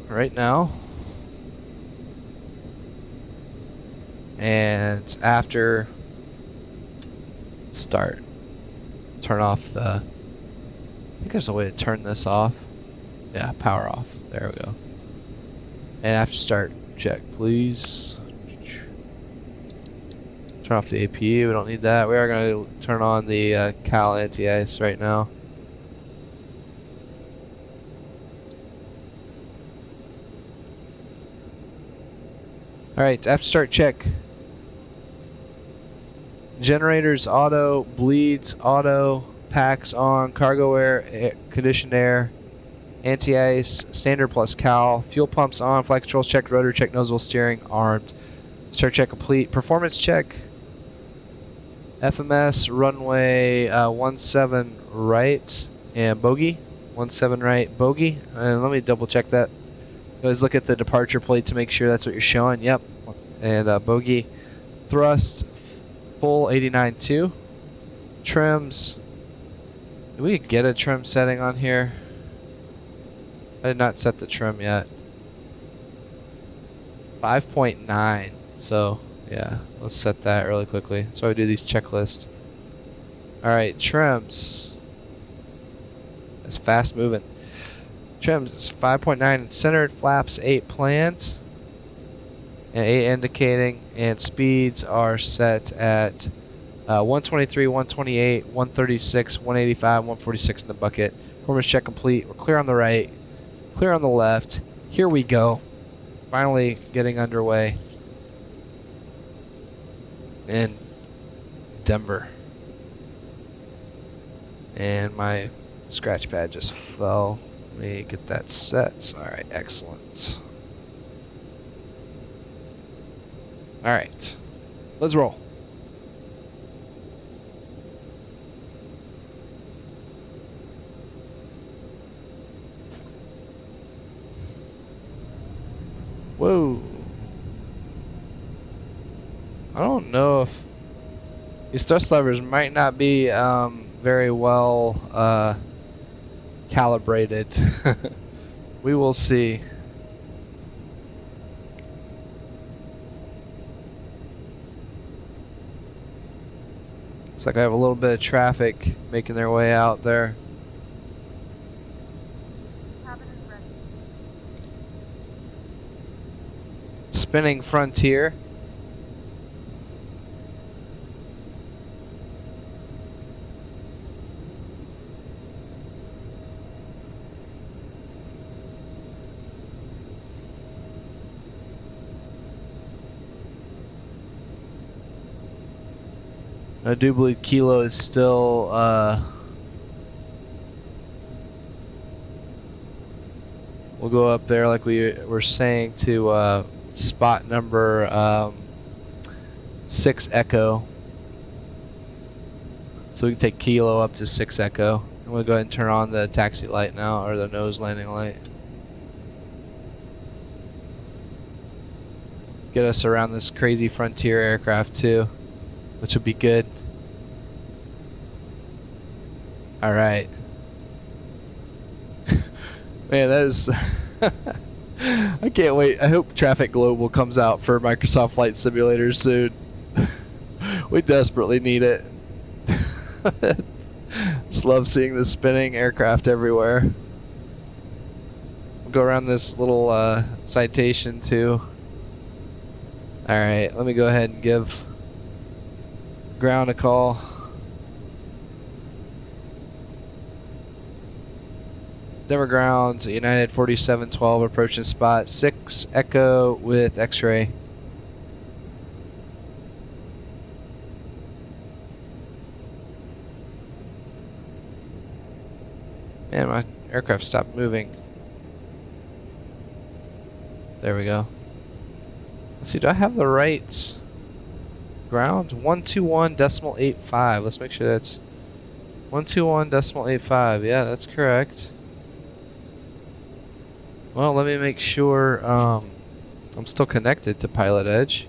Speaker 1: right now. And after start, turn off the, I think there's a way to turn this off. Yeah, power off. There we go. And after start, check please. Turn off the APU, we don't need that. We are going to turn on the Cal anti-ice right now. Alright, after start check. Generators auto, bleeds auto, packs on, cargo air, conditioned air, anti-ice, standard plus Cal, fuel pumps on, flight controls checked, rotor check, nozzle steering armed. Start check complete. Performance check. FMS runway 17 right and bogey. 17 right bogey. And let me double check that. Let's look at the departure plate to make sure that's what you're showing. Yep. And bogey. Thrust full 89.2. Trims. Do we get a trim setting on here? I did not set the trim yet. 5.9. So yeah, let's set that really quickly. So I do these checklists. Alright, trims. It's fast moving. Trims is 5.9 centered, flaps 8 planned, and 8 indicating, and speeds are set at 123, 128, 136, 185, 146 in the bucket. Performance check complete. We're clear on the right, clear on the left. Here we go. Finally getting underway in Denver. And my scratch pad just fell. Let me get that set. Alright, excellent. Alright, let's roll. Whoa. I don't know if these thrust levers might not be very well calibrated. We will see. Looks like I have a little bit of traffic making their way out there. Spinning Frontier. I do believe Kilo is still we'll go up there like we were saying to spot number 6 Echo. So we can take Kilo up to 6 Echo. And we'll go ahead and turn on the taxi light now, or the nose landing light. Get us around this crazy Frontier aircraft too, which would be good. Alright. Man, that is... I can't wait. I hope Traffic Global comes out for Microsoft Flight Simulator soon. We desperately need it. Just love seeing the spinning aircraft everywhere. We'll go around this little citation too. Alright, let me go ahead and give ground a call. Denver ground, United 4712 approaching spot 6 Echo with X-ray. Man, my aircraft stopped moving. There we go. Let's see, do I have the right ground? 121.85. Let's make sure that's 121.85. Yeah, that's correct. Well, let me make sure I'm still connected to PilotEdge.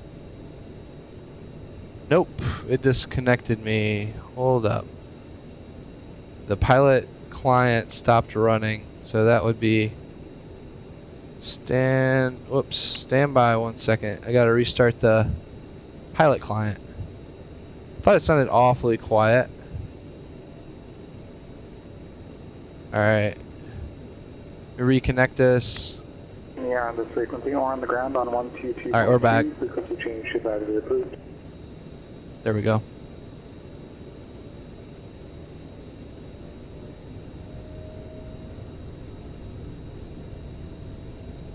Speaker 1: Nope, it disconnected me. Hold up. The pilot client stopped running, so that would be stand by 1 second. I gotta restart the pilot client. Thought it sounded awfully quiet. Alright. Reconnect us.
Speaker 4: Yeah, on this frequency, or on the ground on 122.
Speaker 1: Alright, we're back.
Speaker 4: Frequency change should either be approved.
Speaker 1: There we go.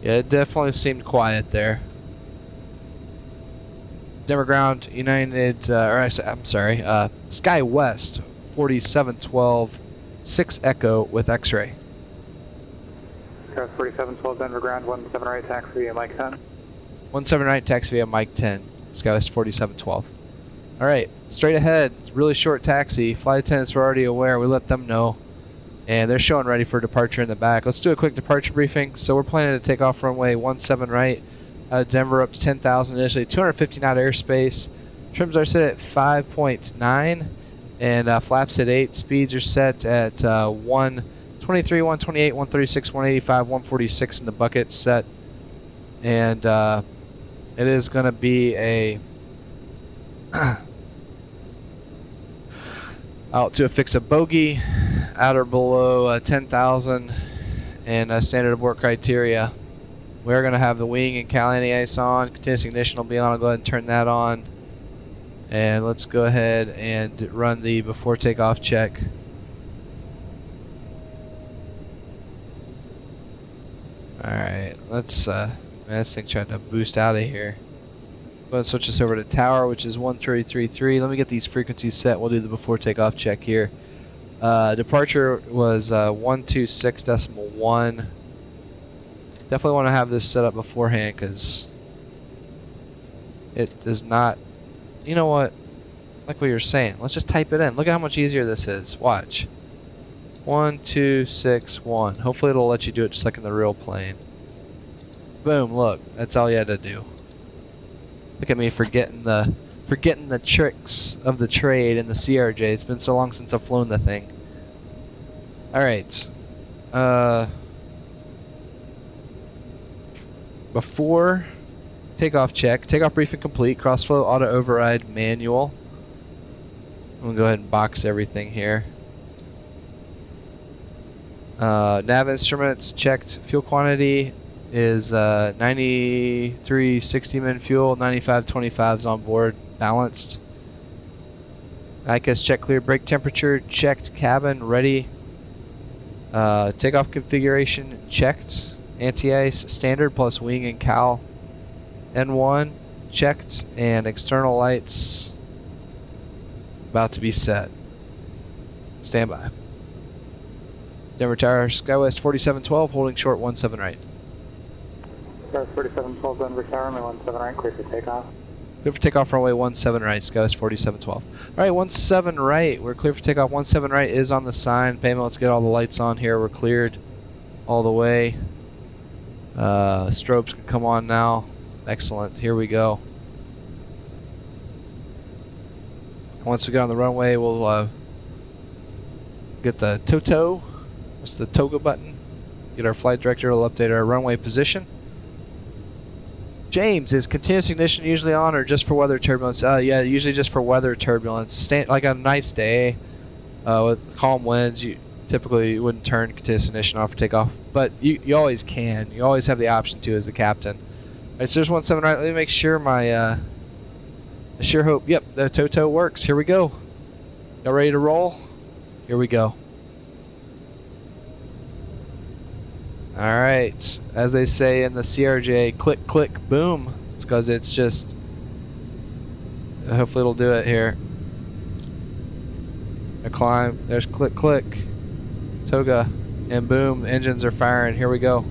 Speaker 1: Yeah, it definitely seemed quiet there. Denver ground, United, I'm sorry, Sky West 4712 6 Echo with X-ray.
Speaker 4: Sky 4712 Denver ground, 17 right taxi via Mike 10.
Speaker 1: 17 right taxi via Mike 10, Sky West 4712. Alright, straight ahead, it's a really short taxi. Flight attendants were already aware, we let them know. And they're showing ready for departure in the back. Let's do a quick departure briefing. So we're planning to take off runway 17 right out of Denver up to 10,000 initially, 250 knot airspace. Trims are set at 5.9 and flaps at 8. Speeds are set at 123, 128, 136, 185, 146 in the bucket set. And it is going to be a out to affix a bogey. at or below 10,000 and standard abort criteria. We're going to have the wing and cal anti-ice on. Continuous ignition will be on. I'll go ahead and turn that on. And let's go ahead and run the before takeoff check. Alright, let's, man, this thing tried to boost out of here. Go ahead and switch this over to tower, which is 1333. Let me get these frequencies set. We'll do the before takeoff check here. Departure was 126.1. Definitely want to have this set up beforehand because it does not. You know what? Like what you're saying. Let's just type it in. Look at how much easier this is. Watch. 1261. Hopefully it'll let you do it just like in the real plane. Boom! Look, that's all you had to do. Look at me forgetting the tricks of the trade in the CRJ. It's been so long since I've flown the thing. All right. Before takeoff check, takeoff briefing complete. Crossflow auto override manual. I'm gonna go ahead and box everything here. Nav instruments checked. Fuel quantity is 9360 min fuel, 9525s on board, balanced. ICAS check clear. Brake temperature checked. Cabin ready. Takeoff configuration checked. Anti-ice standard plus wing and cal N1 checked, and external lights about to be set. Stand by. Denver Tower, Skywest 4712, holding short 17 right.
Speaker 4: Skywest 4712, Denver Tower, runway 17 right, clear for takeoff.
Speaker 1: Clear for takeoff, runway 17 right, Skywest 4712. Alright, 17 right, we're clear for takeoff. 17 right is on the sign. Payment, let's get all the lights on here. We're cleared all the way. Strobes can come on now. Excellent, here we go. Once we get on the runway, we'll get the TOTO. What's the toga button? Get our flight director to update our runway position. James, is continuous ignition usually on or just for weather turbulence? Yeah, usually just for weather turbulence. Like on a nice day with calm winds, you typically wouldn't turn continuous ignition off for takeoff, but you always can. You always have the option to as the captain. Alright, so there's 17 right. Let me make sure my I sure hope. Yep, the TOTO works. Here we go. Y'all ready to roll? Here we go. Alright, as they say in the CRJ, click, click, boom. It's because it's just, hopefully it'll do it here. A climb, there's click, click, toga, and boom, engines are firing. Here we go.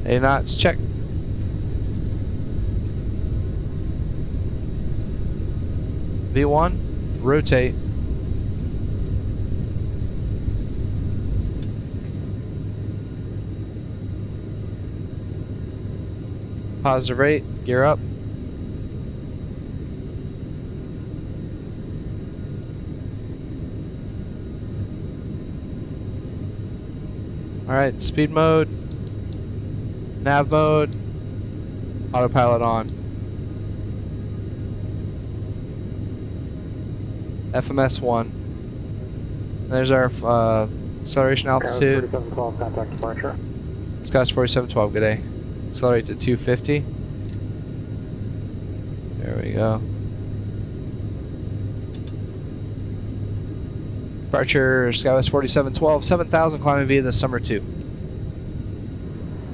Speaker 1: Hey, knots, check. V1, rotate. Positive rate, gear up. Alright, speed mode, nav mode, autopilot on. FMS 1. There's our acceleration altitude.
Speaker 4: 4712, contact departure.
Speaker 1: Skywest 4712, good day. Accelerate to 250. There we go. Departure, Skywest 4712, 7000, climbing via the Summer 2.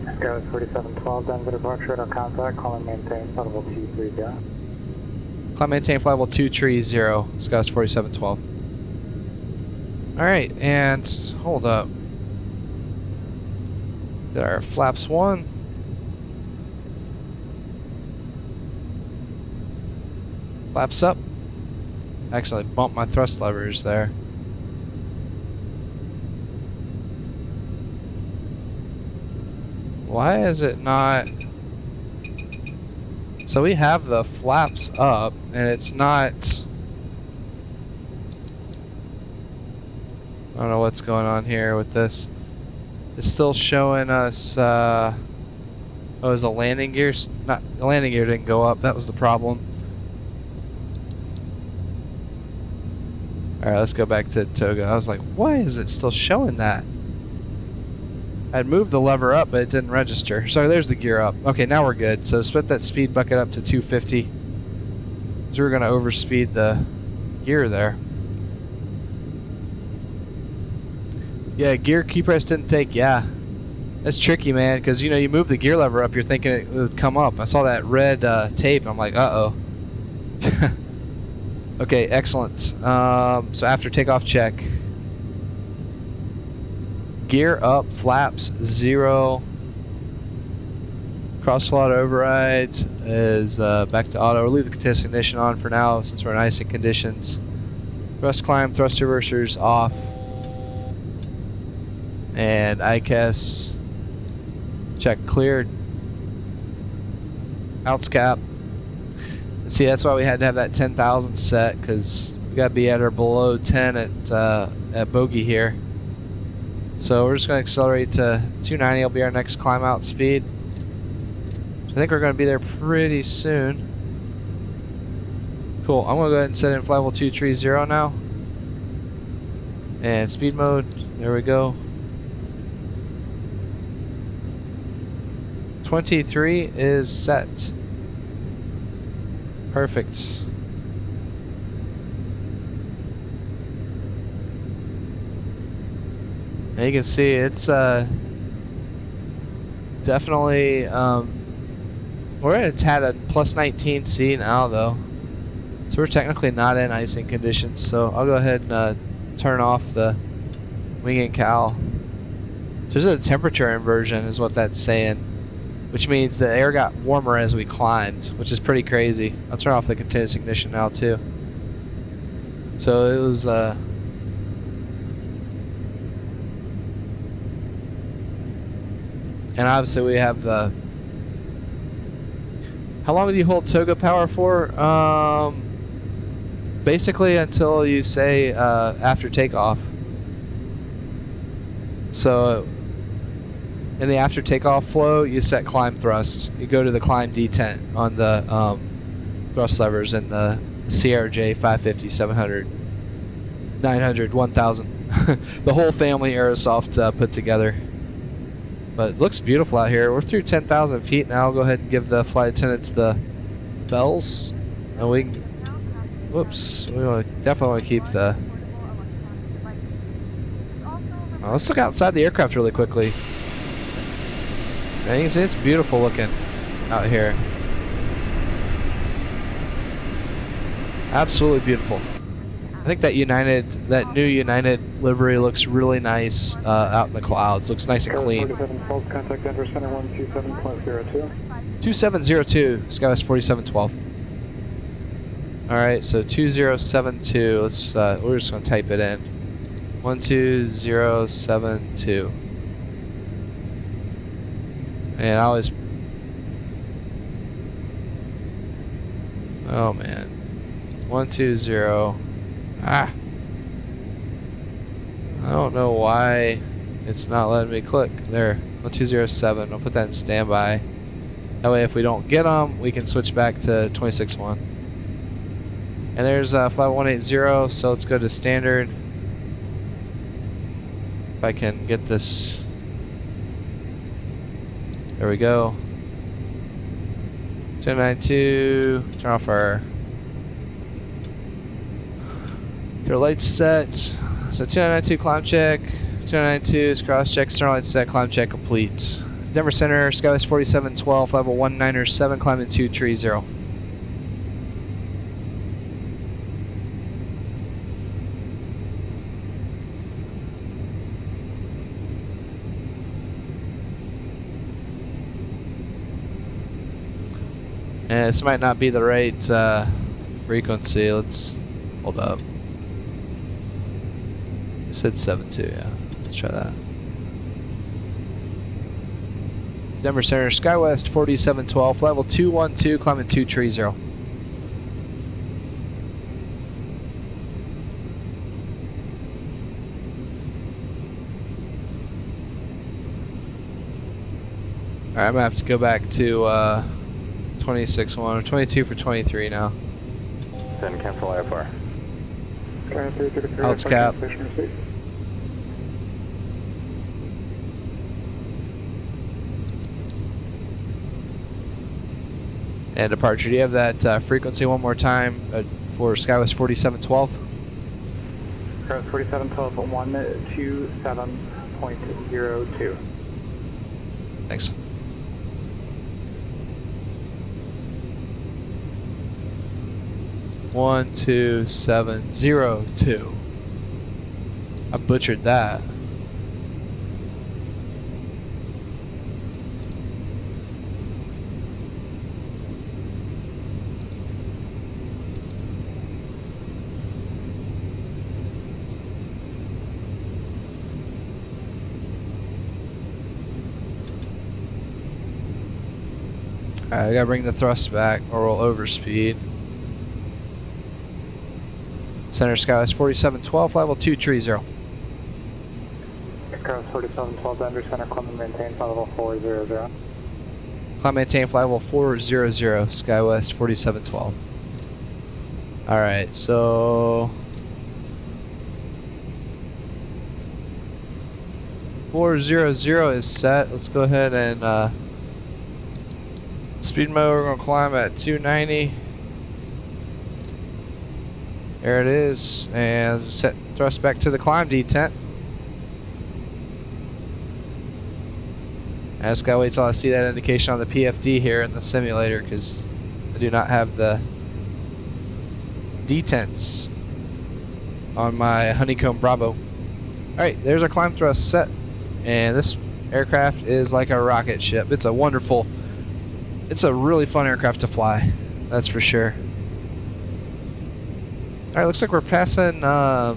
Speaker 4: Skywest 4712, Denver departure at our contact, call and maintain flight level 230.
Speaker 1: Climb maintain flight level 230, Skywest 4712. Alright, and hold up. Did our flaps 1. Flaps up. Actually bumped my thrust levers there. Why is it not? So we have the flaps up and it's not. I don't know what's going on here with this. It's still showing us Oh, is the landing gear not the landing gear didn't go up? That was the problem. All right, let's go back to Toga. I was like, why is it still showing that? I'd moved the lever up, but it didn't register. So there's the gear up. Okay, now we're good. So split that speed bucket up to 250. So we're gonna overspeed the gear there. Yeah, gear key press didn't take. Yeah, that's tricky, man. Because you know you move the gear lever up, you're thinking it would come up. I saw that red tape, and I'm like, uh oh. Okay, excellent. So after takeoff check. Gear up, flaps 0. Cross slot override is back to auto. We'll leave the continuous ignition on for now since we're in icing conditions. Thrust climb, thrust reversers off. And ICAS check cleared. Outs cap. And see, that's why we had to have that 10,000 set, because we got to be at or below 10 at bogey here. So we're just going to accelerate to 290. Will be our next climb out speed. I think we're going to be there pretty soon. Cool. I'm going to go ahead and set in flight level 230 now. And speed mode. There we go. 23 is set. Perfect. And you can see it's definitely we're at a tad at plus 19 C now though, so we're technically not in icing conditions. So I'll go ahead and turn off the wing and cowl. So there's a temperature inversion is what that's saying, which means the air got warmer as we climbed, which is pretty crazy. I'll turn off the continuous ignition now too. So it was and obviously we have the... How long do you hold Toga power for? Basically until you say after takeoff. So in the after takeoff flow, you set climb thrust. You go to the climb detent on the thrust levers in the CRJ-550, 700, 900, 1000. The whole family Aerosoft put together. But it looks beautiful out here. We're through 10,000 feet now. I'll go ahead and give the flight attendants the bells. And we can, whoops, we definitely want to keep the... Oh, let's look outside the aircraft really quickly. And you can see it's beautiful looking out here. Absolutely beautiful. I think that new United livery looks really nice out in the clouds. Looks nice and clean.
Speaker 4: 4712, contact Denver Center 127.02.
Speaker 1: 2702, Skywest 4712. Alright, so 2072, let's, we're just going to type it in. 12072. And I always... Oh man. 120... I don't know why it's not letting me click. There, 1207. I'll put that in standby. That way, if we don't get them, we can switch back to 26.1. And there's flight 180. So let's go to standard. If I can get this. There we go. 292. Turn off our. Your lights set. So 292 climb check. 292 is cross check. External lights set. Climb check complete. Denver Center, Skywest 4712, level 197, climbing 230. And this might not be the right frequency. Let's hold up. It said 7.2, yeah. Let's try that. Denver Center, Skywest 4712, level 212, climbing 230. Alright, I'm gonna have to go back to 26-1 or 22 for 23 now.
Speaker 3: Then cancel IFR.
Speaker 1: Outs cap. And departure. Do you have that frequency one more time for Skywest 4712?
Speaker 4: Skywest 4712 127.02.
Speaker 1: Thanks. One, 2, 7, 0, 2. I butchered that. Alright, I gotta bring the thrust back or we'll overspeed. Center Skywest 4712, level 230.
Speaker 4: Skywest 4712 under center, climb and maintain flight level 400.
Speaker 1: Climb maintain flight level 400, Skywest 4712. Alright, so 400 is set. Let's go ahead and speed mode, we're gonna climb at 290. There it is, and set thrust back to the climb detent. I just gotta wait till I see that indication on the PFD here in the simulator because I do not have the detents on my Honeycomb Bravo. Alright, there's our climb thrust set, and this aircraft is like a rocket ship. It's a wonderful, it's a really fun aircraft to fly, that's for sure. Alright, looks like we're passing a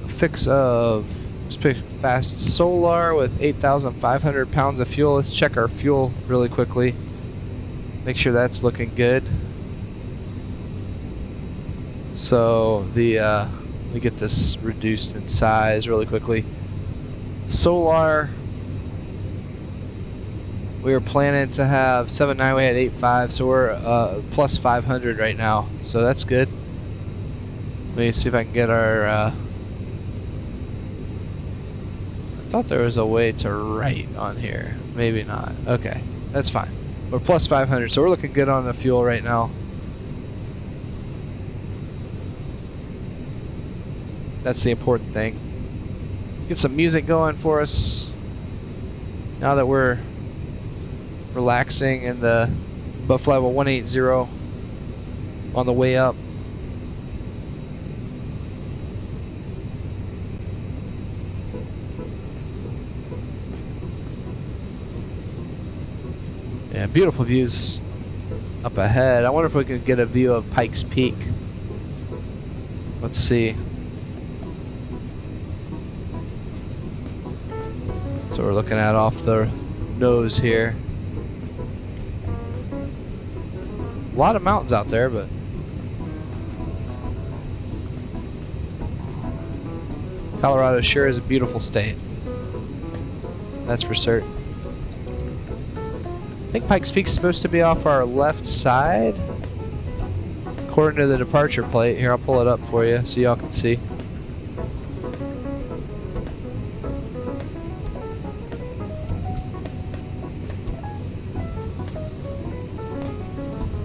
Speaker 1: fix of fast Solar with 8,500 pounds of fuel. Let's check our fuel really quickly. Make sure that's looking good. So let me get this reduced in size really quickly. Solar, we were planning to have 7.9, we had 8.5, so we're plus 500 right now, so that's good. Let me see if I can get our I thought there was a way to write on here, maybe not. Okay, that's fine. We're plus 500, so we're looking good on the fuel right now. That's the important thing. Get some music going for us now that we're relaxing in the buff level 180 on the way up. Yeah, beautiful views up ahead. I wonder if we could get a view of Pikes Peak. Let's see. So we're looking at off the nose here. A lot of mountains out there, but Colorado sure is a beautiful state. That's for certain. I think Pikes Peak's supposed to be off our left side, according to the departure plate. Here, I'll pull it up for you so y'all can see.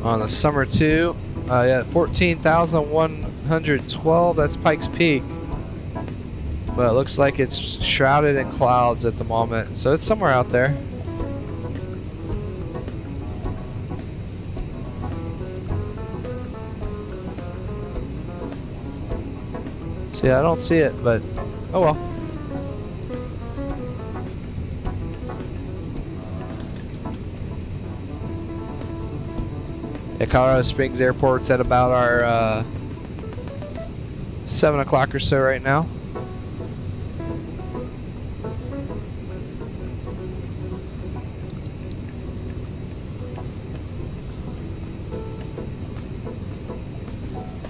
Speaker 1: On the Summer 2, yeah, 14,112, that's Pikes Peak. But it looks like it's shrouded in clouds at the moment, so it's somewhere out there. So yeah, I don't see it, but oh well. Yeah, Colorado Springs Airport's at about our 7 o'clock or so right now.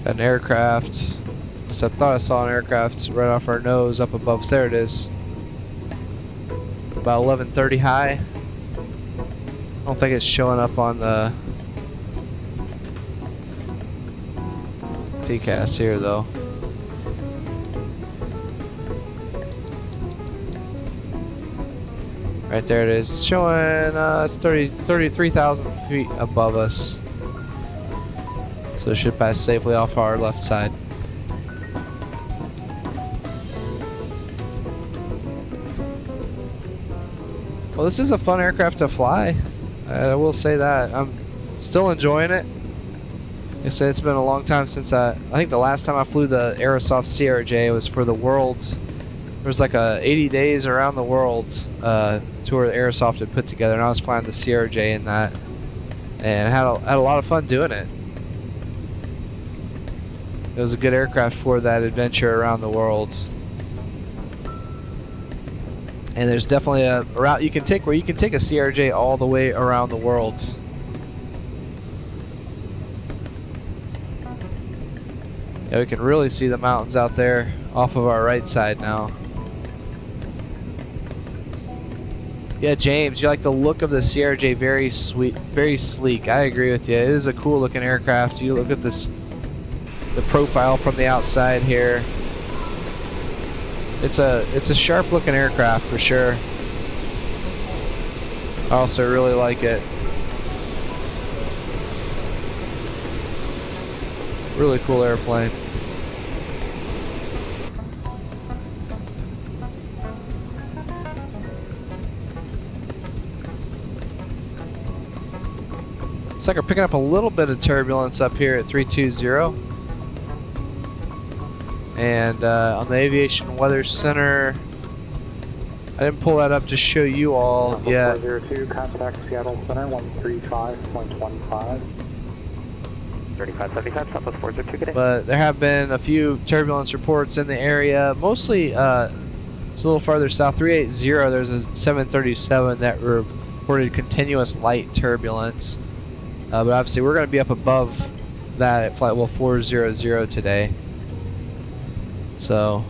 Speaker 1: An aircraft. I thought I saw an aircraft right off our nose up above. There it is. about 1130 high. I don't think it's showing up on the TCAS here though. Right there it is. It's showing it's 33,000 feet above us. So it should pass safely off our left side. Well, this is a fun aircraft to fly. I will say that. I'm still enjoying it. Like I said, it's been a long time since I think the last time I flew the Aerosoft CRJ was for the Worlds. There was like a 80 days around the world tour that Aerosoft had put together, and I was flying the CRJ in that, and had a lot of fun doing it. It was a good aircraft for that adventure around the world. And there's definitely a route you can take where you can take a CRJ all the way around the world. Yeah, we can really see the mountains out there off of our right side now. Yeah, James, you like the look of the CRJ, very sweet, very sleek. I agree with you. It is a cool looking aircraft. You look at this, the profile from the outside here. It's a sharp looking aircraft for sure. I also really like it. Really cool airplane. Looks like we're picking up a little bit of turbulence up here at 320. And on the Aviation Weather Center, I didn't pull that up to show you all yet.
Speaker 4: 402, contact Seattle Center 135.15. 3575, Southwest 402, good day.
Speaker 1: But there have been a few turbulence reports in the area. Mostly, it's a little farther south, 380, there's a 737 that reported continuous light turbulence. But obviously we're going to be up above that at flight level 400 today. So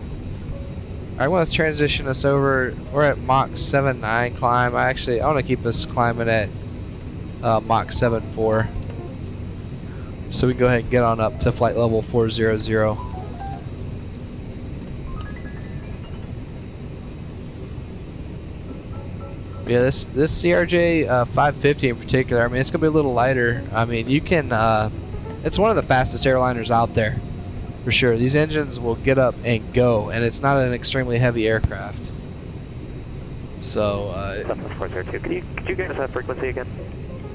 Speaker 1: I want to transition us over. We're at Mach 7.9 climb. I want to keep us climbing at Mach 7.4. So we can go ahead and get on up to flight level 400. Yeah, this CRJ 550 in particular, I mean, it's going to be a little lighter. I mean, you can, it's one of the fastest airliners out there, for sure. These engines will get up and go, and it's not an extremely heavy aircraft. So,
Speaker 3: could you give us that frequency again?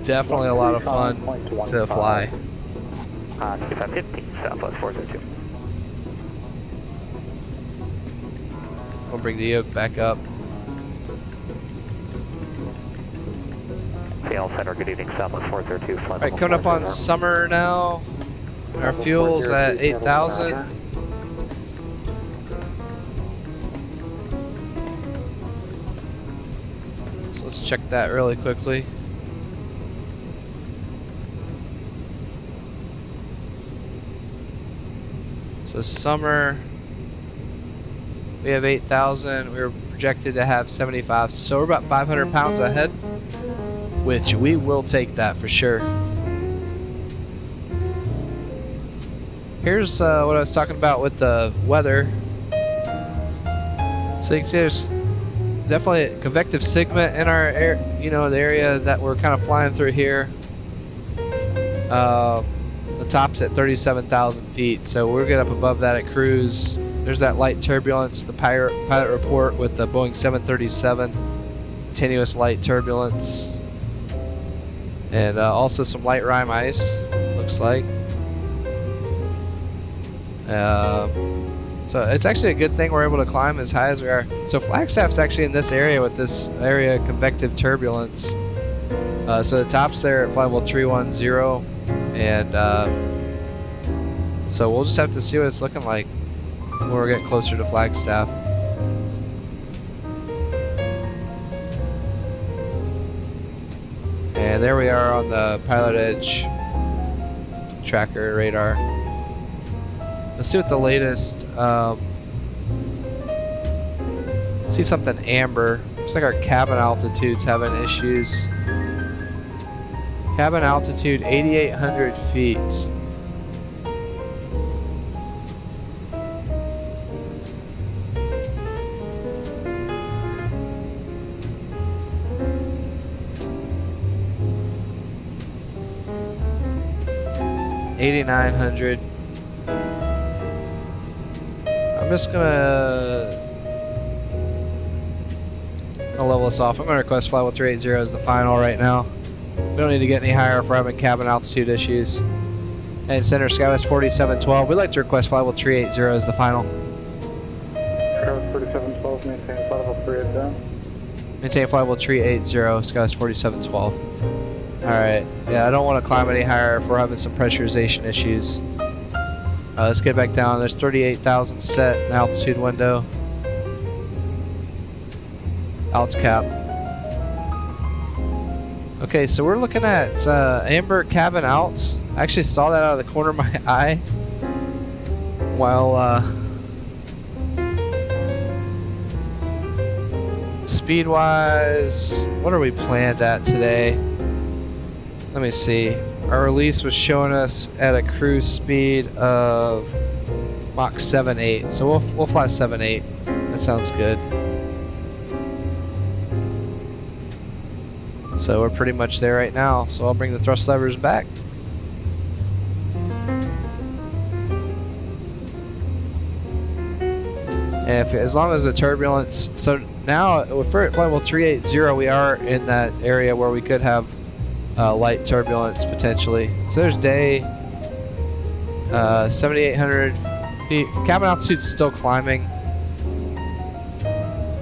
Speaker 1: Definitely a lot of fun to fly.
Speaker 3: 2550, Southwest 402.
Speaker 1: We'll bring the yoke back up.
Speaker 3: Seattle Center, good evening, Southwest 402.
Speaker 1: Alright, coming up on summer now. Our fuel's at 8,000. So let's check that really quickly. So summer, we have 8,000. We were projected to have 75. So we're about 500 pounds ahead, which we will take that for sure. Here's what I was talking about with the weather. So you can see there's definitely a convective sigma in our air, the area that we're kind of flying through here. The top's at 37,000 feet, so we'll get up above that at cruise. There's that light turbulence, the pilot report with the Boeing 737, continuous light turbulence, and also some light rime ice, looks like. So it's actually a good thing we're able to climb as high as we are. So Flagstaff's actually in this area with this area convective turbulence. So the top's there at flight level 310, and so we'll just have to see what it's looking like when we get closer to Flagstaff. And there we are on the PilotEdge tracker radar. Let's see what the latest. See something amber. Looks like our cabin altitude's having issues. Cabin altitude 8,800 feet. $8,900. I'm just gonna level this off. I'm gonna request flight level 380 as the final right now. We don't need to get any higher if we're having cabin altitude issues. And center Skywest 4712. We'd like to request flight level 380 as the final.
Speaker 4: Skywest 4712, maintain flight level 380.
Speaker 1: Maintain flight level 380, Skywest 4712. Alright, yeah, I don't want to climb any higher if we're having some pressurization issues. Let's get back down. There's 38,000 set in the altitude window. Alts cap. Okay, so we're looking at amber cabin out. I actually saw that out of the corner of my eye while speed wise, what are we planned at today? Let me see. Our release was showing us at a cruise speed of Mach 7.8, so we'll fly 7.8. That sounds good. So we're pretty much there right now. So I'll bring the thrust levers back. And as long as the turbulence, so now with flight level 380, we are in that area where we could have light turbulence potentially. So there's day 7,800 feet. Cabin altitude's still climbing.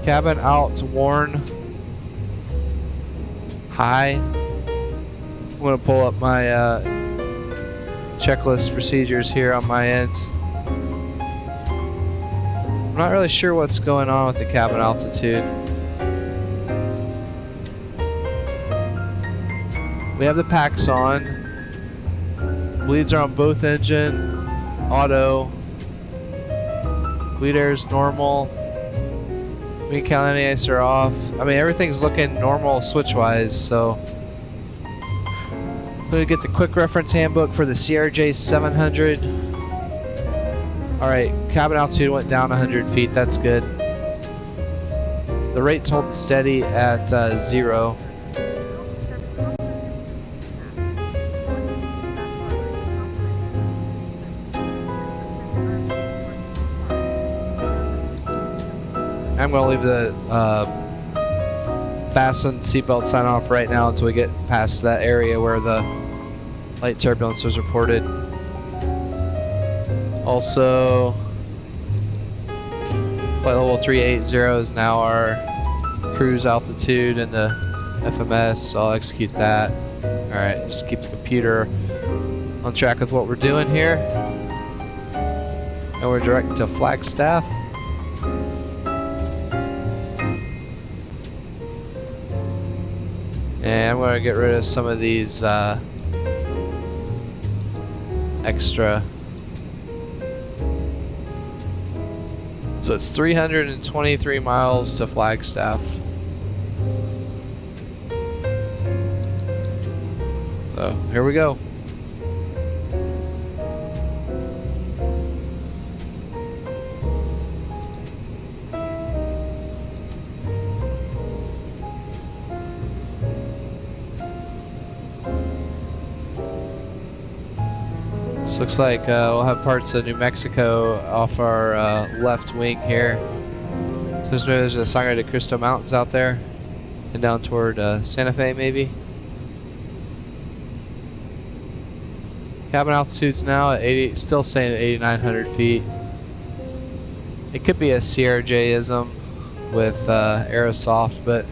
Speaker 1: Cabin alt's worn high. I'm gonna pull up my checklist procedures here on my end. I'm not really sure what's going on with the cabin altitude. We have the packs on. Bleeds are on both engine. Auto. Bleed air is normal. Main count anti-ice are off. I mean, everything's looking normal switch-wise, so. I'm gonna get the quick reference handbook for the CRJ-550. Alright, cabin altitude went down 100 feet, that's good. The rate's holding steady at 0. I'm going to leave the fasten seatbelt sign off right now until we get past that area where the light turbulence was reported. Also, flight level 380 is now our cruise altitude in the FMS, so I'll execute that. Alright, just keep the computer on track with what we're doing here. And we're direct to Flagstaff. And I'm going to get rid of some of these extra. So it's 323 miles to Flagstaff. So here we go. This looks like we'll have parts of New Mexico off our left wing here. So there's the Sangre de Cristo Mountains out there, and down toward Santa Fe maybe. Cabin altitude's now at 80, still staying at 8,900 feet. It could be a CRJ-ism with Aerosoft, but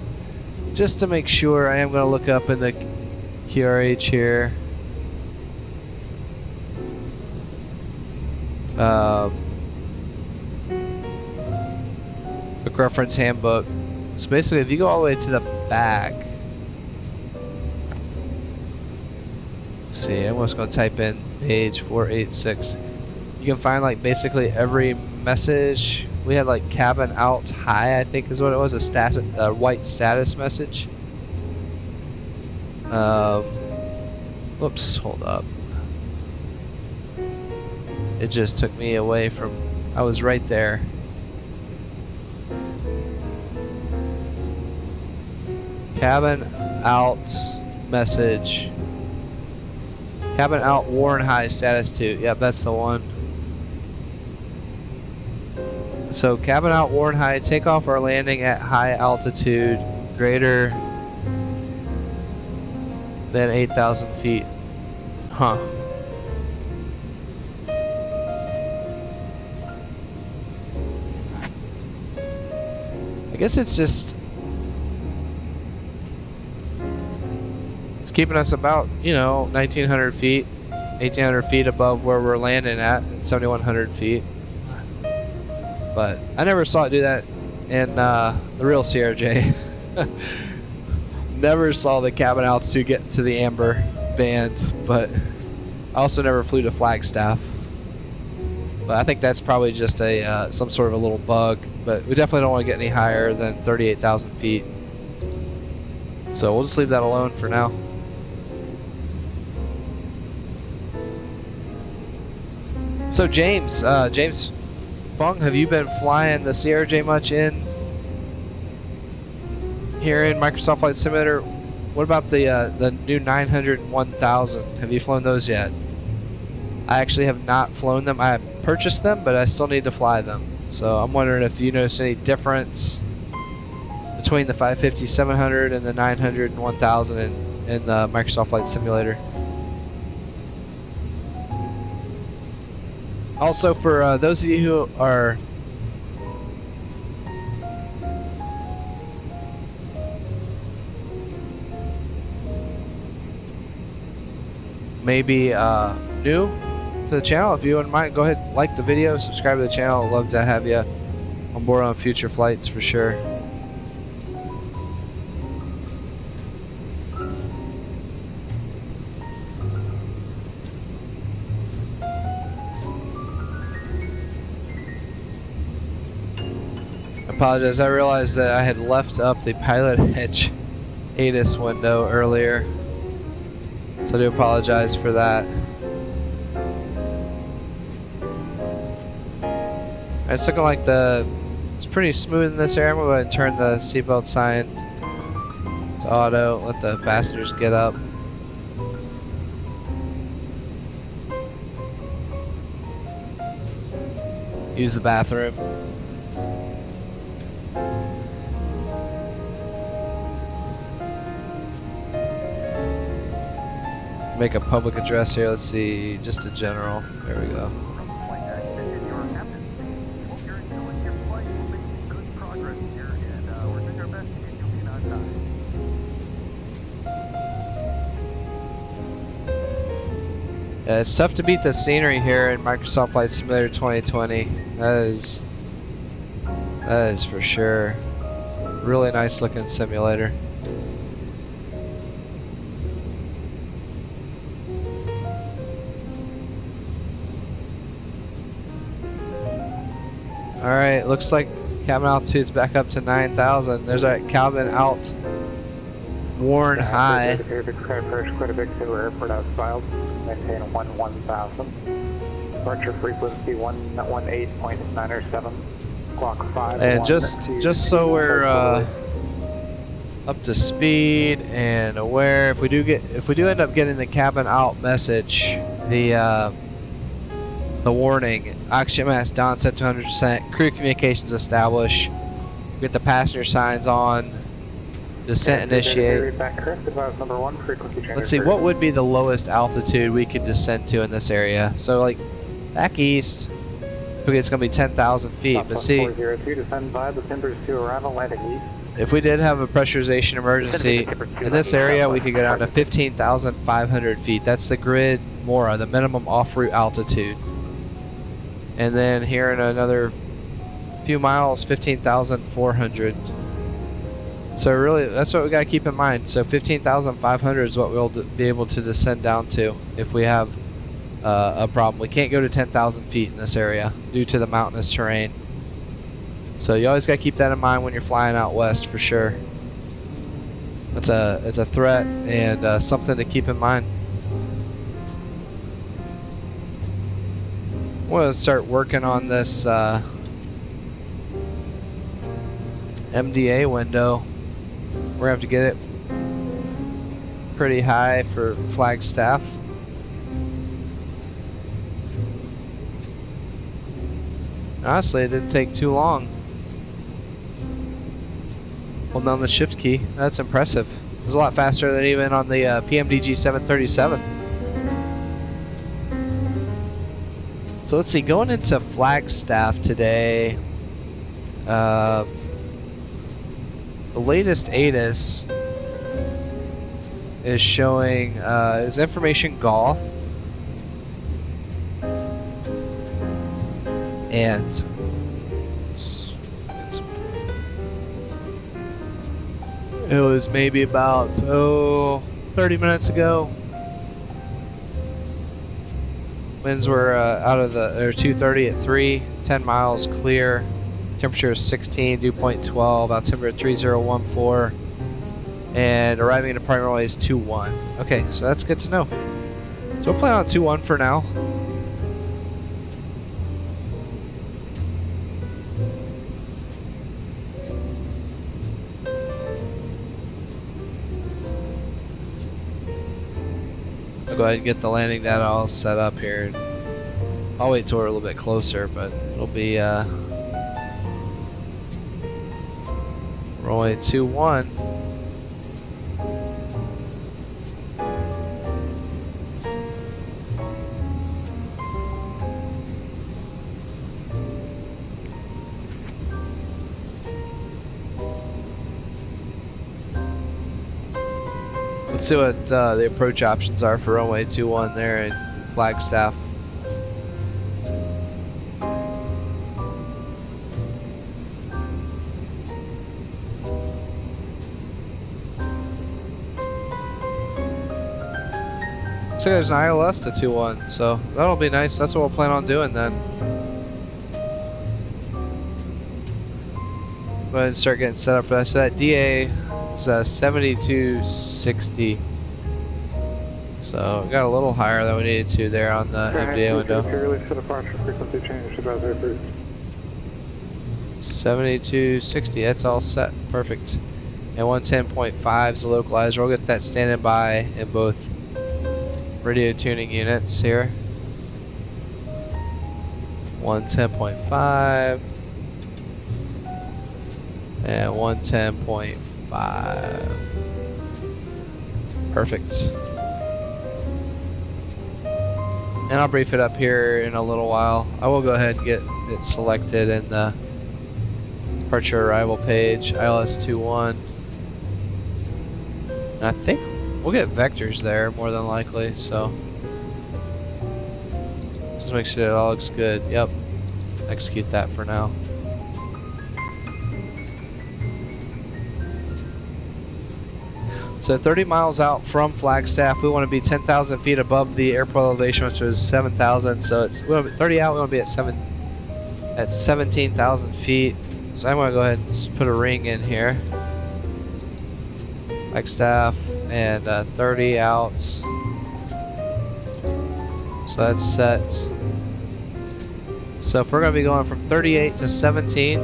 Speaker 1: just to make sure, I am going to look up in the QRH here. Quick reference handbook. So basically, if you go all the way to the back, let's see, I'm just going to type in page 486. You can find like basically every message we had like cabin out high, I think is what it was, a white status message. Whoops, hold up. It just took me away from, I was right there. Cabin out message. Cabin out worn high status 2. Yep, that's the one. So cabin out worn high, takeoff or landing at high altitude greater than 8,000 feet. Huh. I guess it's just, it's keeping us about, you know, 1,900 feet, 1,800 feet above where we're landing at 7,100 feet. But I never saw it do that in the real CRJ. Never saw the cabin altitude get to the amber band, but I also never flew to Flagstaff. But I think that's probably just a some sort of a little bug. But we definitely don't want to get any higher than 38,000 feet. So we'll just leave that alone for now. So James Bong, have you been flying the CRJ much in here in Microsoft Flight Simulator? What about the new 900 and 1000? Have you flown those yet? I actually have not flown them. I have purchased them, but I still need to fly them. So I'm wondering if you notice any difference between the 550, 700 and the 900 and 1000 in the Microsoft Flight Simulator. Also, for those of you who are maybe new to the channel, if you wouldn't mind, go ahead and like the video, subscribe to the channel. I'd love to have you on board on future flights for sure. Apologize, I realized that I had left up the PilotEdge ATC window earlier, so I do apologize for that. It's looking like it's pretty smooth in this area. I'm going to go ahead and turn the seatbelt sign to auto, let the passengers get up. Use the bathroom. Make a public address here. Let's see, just a general. There we go. Yeah, it's tough to beat the scenery here in Microsoft Flight Simulator 2020. That is for sure. Really nice looking simulator. Alright, looks like cabin altitude's back up to 9,000. There's our cabin out worn high.
Speaker 4: Quite a big to airport outbound. Maintain 1,000. Departure frequency 118.907. Clock 5.
Speaker 1: And just so we're up to speed and aware, if we do end up getting the cabin out message, the warning, oxygen mask down set to 100%, crew communications established, get the passenger signs on, descent initiate. Let's see, what would be the lowest altitude we could descend to in this area? So like back east, it's going to be 10,000 feet, but see, if we did have a pressurization emergency in this area, we could go down to 15,500 feet. That's the grid MORA, the minimum off-route altitude. And then here in another few miles, 15,400. So really, that's what we got to keep in mind. So 15,500 is what we'll be able to descend down to if we have a problem. We can't go to 10,000 feet in this area due to the mountainous terrain. So you always got to keep that in mind when you're flying out west for sure. It's a threat and something to keep in mind. We'll start working on this MDA window. We're gonna have to get it pretty high for Flagstaff. Honestly, it didn't take too long. Holding down the shift key, that's impressive. It was a lot faster than even on the PMDG 737. So let's see, going into Flagstaff today, the latest ATIS is showing is information golf, and it was maybe about 30 minutes ago. Winds were out of the 230 at 3, 10 miles clear. Temperature is 16, dew point 12, altimeter 3014, and arriving in departure runway is 21. Okay, so that's good to know. So we'll plan on 21 for now. I'll go ahead and get the landing data all set up here. I'll wait till we're a little bit closer, but it'll be runway 21. Let's see what the approach options are for runway 21 there in Flagstaff. Looks like there's an ILS to 21, so that'll be nice. That's what we'll plan on doing then. Go ahead and start getting set up for that. So that DA is 7260. So we got a little higher than we needed to there on the MDA window. 7260, that's all set. Perfect. And 110.5 is the localizer. We'll get that standing by in both radio tuning units here. 110.5 and 110.5. Perfect. And I'll brief it up here in a little while. I will go ahead and get it selected in the departure arrival page, ILS-21. And I think we'll get vectors there more than likely, so just make sure it all looks good. Yep, execute that for now. So 30 miles out from Flagstaff, we want to be 10,000 feet above the airport elevation, which was 7,000. So it's we want to be 30 out. We want to be at 17,000 feet. So I'm going to go ahead and just put a ring in here. Flagstaff and 30 out. So that's set. So if we're going to be going from 38 to 17,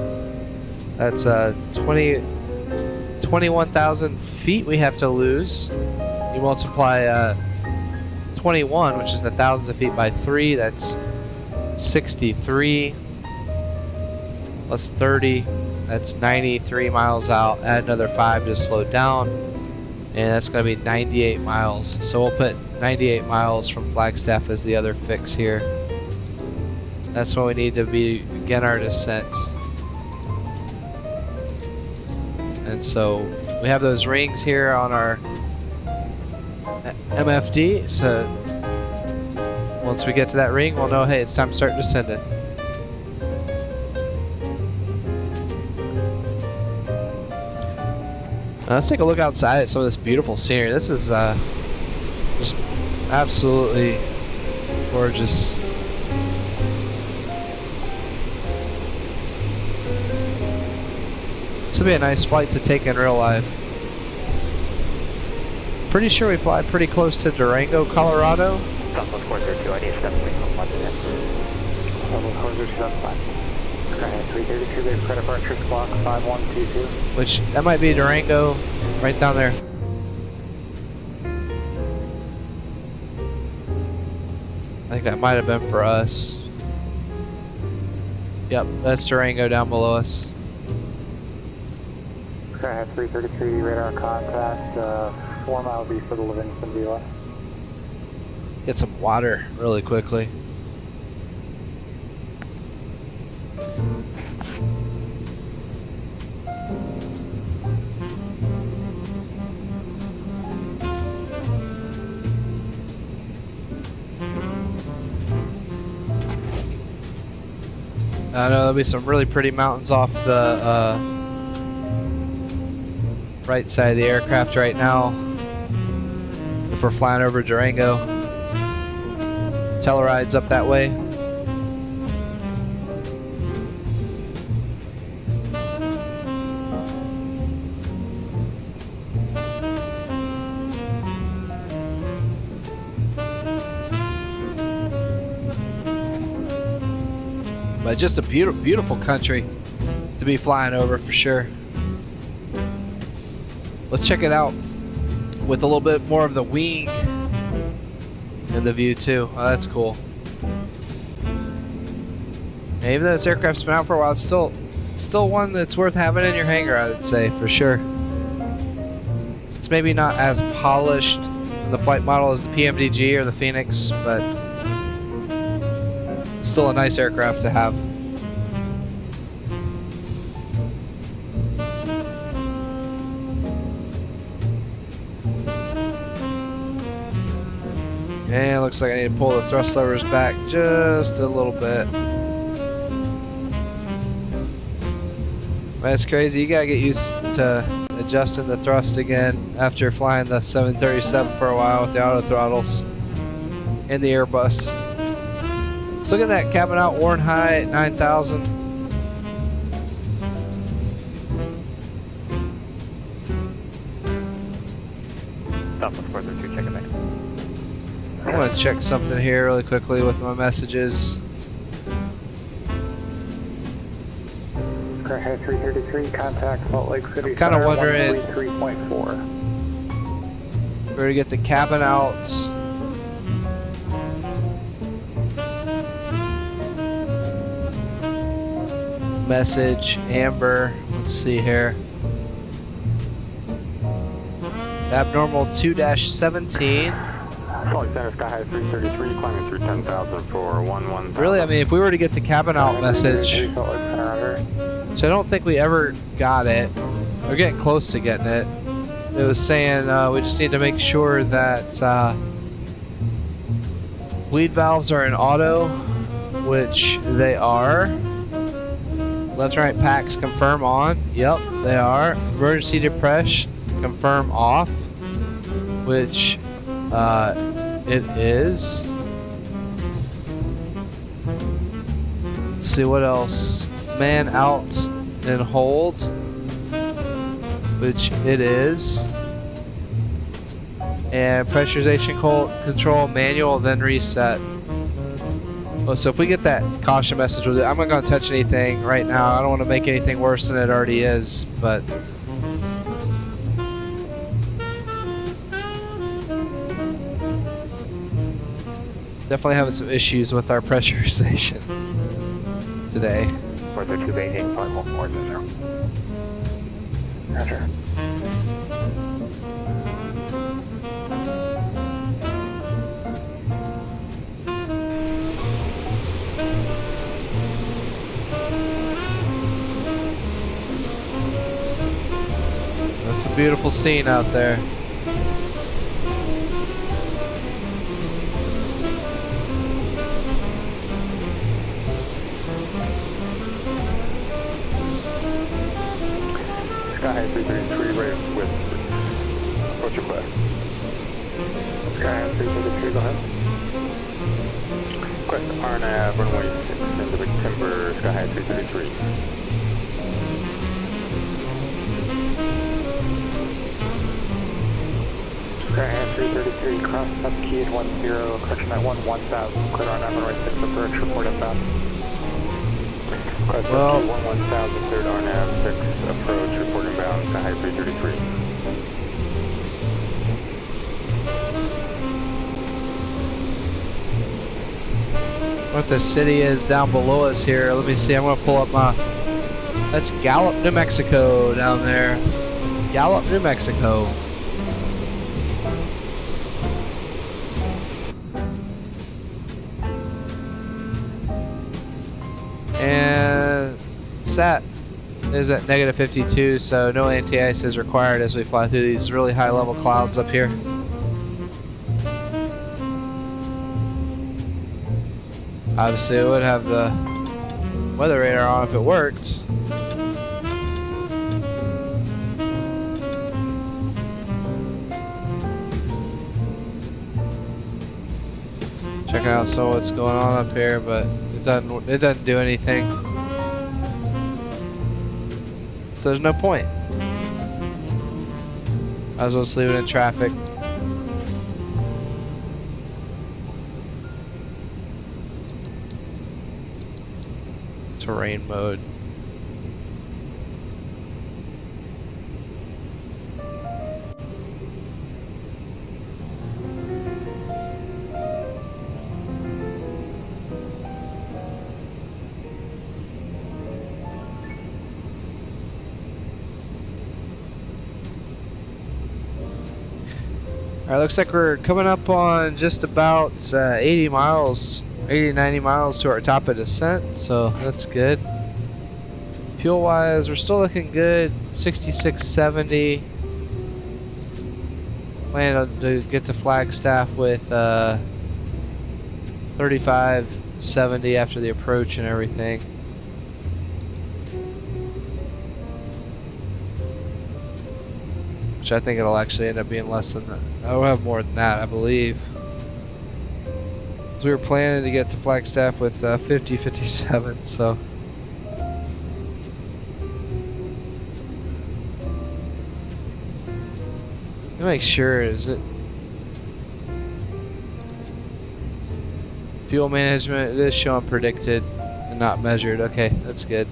Speaker 1: that's 21,000 feet we have to lose. You multiply 21, which is the thousands of feet, by 3, that's 63. Plus 30, that's 93 miles out. Add another 5 to slow down, and that's going to be 98 miles. So we'll put 98 miles from Flagstaff as the other fix here. That's what we need to begin our descent. And so we have those rings here on our MFD, so once we get to that ring, we'll know, hey, it's time to start descending. Let's take a look outside at some of this beautiful scenery. This is just absolutely gorgeous. This will be a nice flight to take in real life. Pretty sure we fly pretty close to Durango, Colorado.
Speaker 3: Southwest 402, I need to step away from London.
Speaker 4: Southwest 402, that's fine. Skyhead 332, base credit departure, squawk 5122.
Speaker 1: Which, that might be Durango, right down there. I think that might have been for us. Yep, that's Durango down below us.
Speaker 4: Skyhead 333, radar contact, 4 miles east of the Livingston Villa.
Speaker 1: Get some water really quickly. I know there'll be some really pretty mountains off the right side of the aircraft right now if we're flying over Durango. Telluride's up that way. But just a beautiful country to be flying over for sure. Let's check it out with a little bit more of the wing in the view too. Oh, that's cool. And even though this aircraft's been out for a while, it's still one that's worth having in your hangar, I would say, for sure. It's maybe not as polished in the flight model as the PMDG or the Phoenix, but still a nice aircraft to have. And looks like I need to pull the thrust levers back just a little bit. That's crazy. You gotta get used to adjusting the thrust again after flying the 737 for a while with the auto throttles and the Airbus. Let's look at that cabin out, worn high at 9,000.
Speaker 3: Southwest 402, check it back.
Speaker 1: I want to check something here really quickly with my messages.
Speaker 4: Skyhead 333, contact Salt Lake City.
Speaker 1: I'm kind of wondering
Speaker 4: 133.4.
Speaker 1: where to get the cabin out. Message, Amber, let's see here. Abnormal 2-17.
Speaker 3: Salt Lake Center, Skyhead 333, climbing through 10,000 for 11,000.
Speaker 1: Really, I mean, if we were to get the cabin out message, which I don't think we ever got it, we're getting close to getting it. It was saying we just need to make sure that bleed valves are in auto, which they are. Left and right packs confirm on. Yep, they are. Emergency depression confirm off, which it is. Let's see what else. Man out and hold, which it is. And pressurization control manual, then reset. Oh, so if we get that caution message with it, I'm not going to touch anything right now. I don't want to make anything worse than it already is, but definitely having some issues with our pressurization today.
Speaker 3: 432, Beijing, flight 1400.
Speaker 4: Roger.
Speaker 1: That's a beautiful scene out there.
Speaker 3: Skyhead 333, right with approach request.
Speaker 4: Skyhead 333, go ahead.
Speaker 3: Request RNAV, runway 6 into the timber, Skyhead 333.
Speaker 4: Skyhigh 333, cross up key at 10, correction at 1000, clear on runway 6 approach, report inbound. Cross
Speaker 1: Well,
Speaker 4: up key 1000, cleared on nav 6 approach, report inbound, Skyhigh 333.
Speaker 1: what the city is down below us here. Let me see. I'm gonna pull up my. That's Gallup, New Mexico down there. Gallup, New Mexico. And SAT is at -52, so no anti-ice is required as we fly through these really high level clouds up here. Obviously, it would have the weather radar on if it worked. Checking out some of what's going on up here, but it doesn't do anything. So there's no point. Might as well just leave it in traffic. Terrain mode. Alright, looks like we're coming up on just about 80 miles, 80, 90 miles to our top of descent, so that's good. Fuel wise, we're still looking good, 66, 70. Plan to get to Flagstaff with 35, 70 after the approach and everything. Which I think it'll actually end up being less than that. I'll have more than that, I believe. So we were planning to get to Flagstaff with 50, 57, so. Let me make sure, is it? Fuel management, it is showing predicted and not measured. Okay, that's good.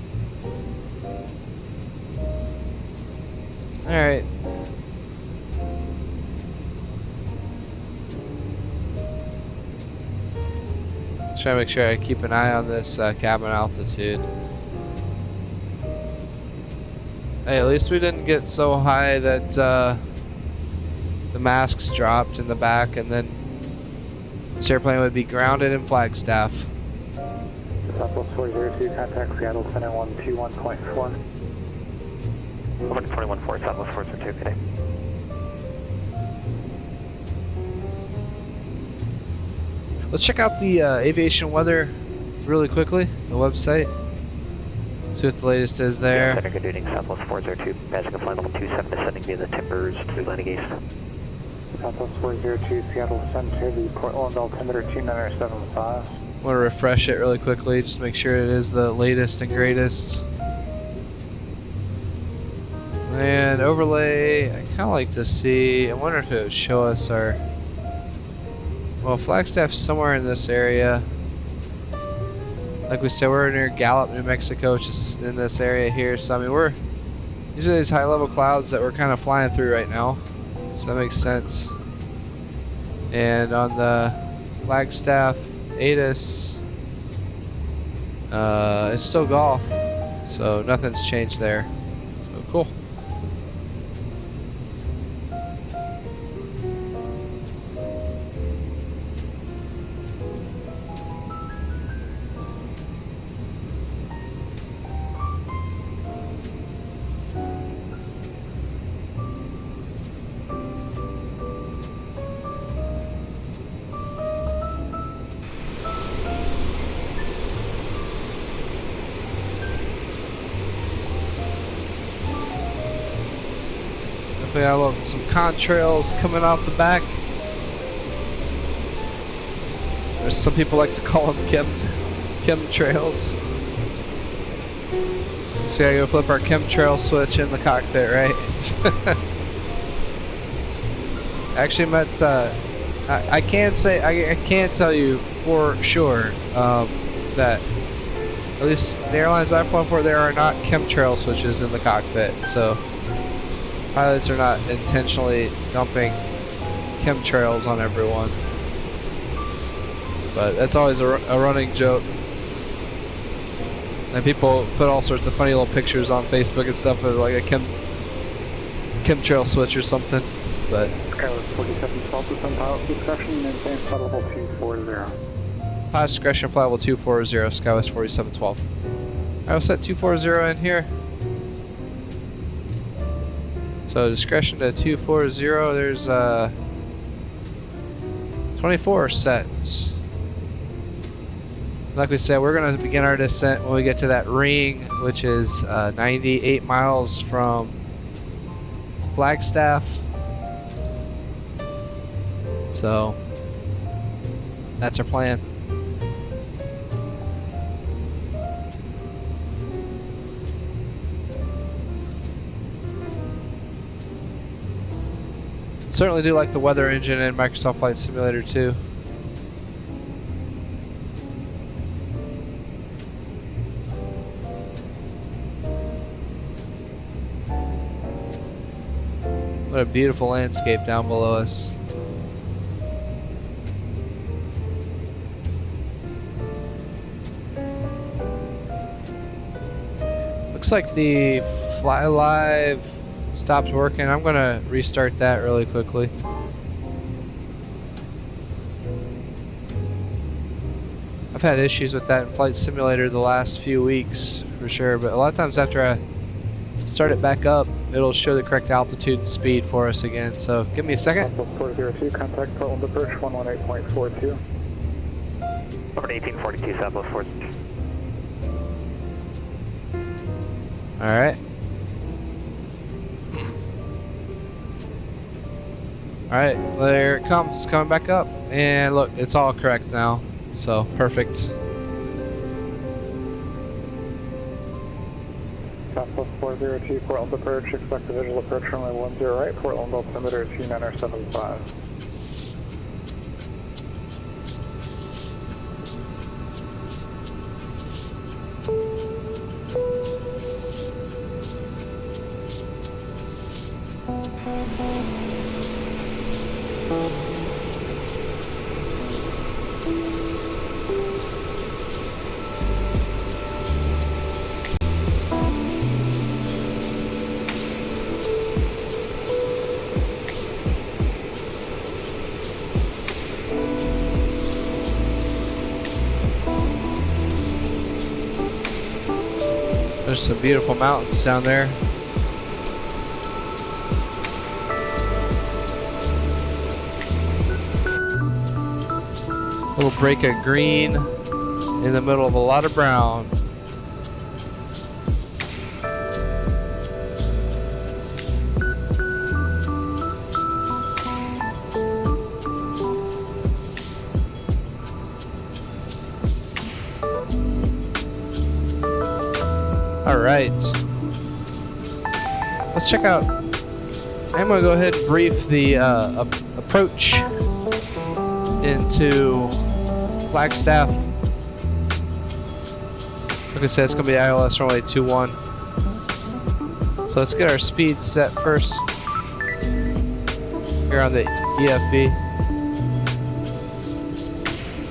Speaker 1: Alright. Try to make sure I keep an eye on this cabin altitude. Hey, at least we didn't get so high that the masks dropped in the back and then this airplane would be grounded in Flagstaff.
Speaker 4: Southwest 402, contact Seattle Center 121.4. Over to 21.4, Southwest 402, good day.
Speaker 1: Let's check out the aviation weather really quickly, the website. See what the latest is there.
Speaker 4: Center, good evening, Southwest 402, passing a flight level 27, descending via the Timbers to landing east. Southwest 402, Seattle Center, the Portland altimeter 2975.
Speaker 1: Want to refresh it really quickly, just make sure it is the latest and greatest. And overlay, I kind of like to see, I wonder if it would show us our, well, Flagstaff's somewhere in this area. Like we said, we're near Gallup, New Mexico, which is in this area here. So I mean, these are these high level clouds that we're kind of flying through right now. So that makes sense. And on the Flagstaff ATIS, it's still Golf, so nothing's changed there. So cool. We got some contrails coming off the back. There's some people like to call them chemtrails. So we gotta go flip our chemtrail switch in the cockpit, right? Actually met, I can say, I can tell you for sure that at least the airlines I've flown for, there are not chemtrail switches in the cockpit, so pilots are not intentionally dumping chemtrails on everyone. But that's always a running joke. And people put all sorts of funny little pictures on Facebook and stuff of like a chemtrail switch or something. But
Speaker 4: Skywest 4712 to send pilot discretion, maintain flight level 240.
Speaker 1: pilot discretion, flight level 240, Skywest 4712. I will set 240 in here. So discretion to 240, there's 24 sets. Like we said, we're going to begin our descent when we get to that ring, which is 98 miles from Flagstaff. So that's our plan. Certainly do like the weather engine in Microsoft Flight Simulator 2. What a beautiful landscape down below us. Looks like the Fly Live stopped working. I'm gonna restart that really quickly. I've had issues with that in Flight Simulator the last few weeks for sure, but a lot of times after I start it back up, it'll show the correct altitude and speed for us again. So give me a second.
Speaker 4: 402, contact Portland approach 118.42. Over 1842 Southwest 4.
Speaker 1: Alright. Alright, there it comes, coming back up. And look, it's all correct now. So, perfect.
Speaker 4: Southwest 402, Portland approach, expect a visual approach runway 10 right, Portland altimeter 2975.
Speaker 1: There's some beautiful mountains down there. Little break of green in the middle of a lot of brown. Alright, let's check out, I'm going to go ahead and brief the approach into Flagstaff. Like I said, it's going to be ILS runway 21. So let's get our speed set first here on the EFB.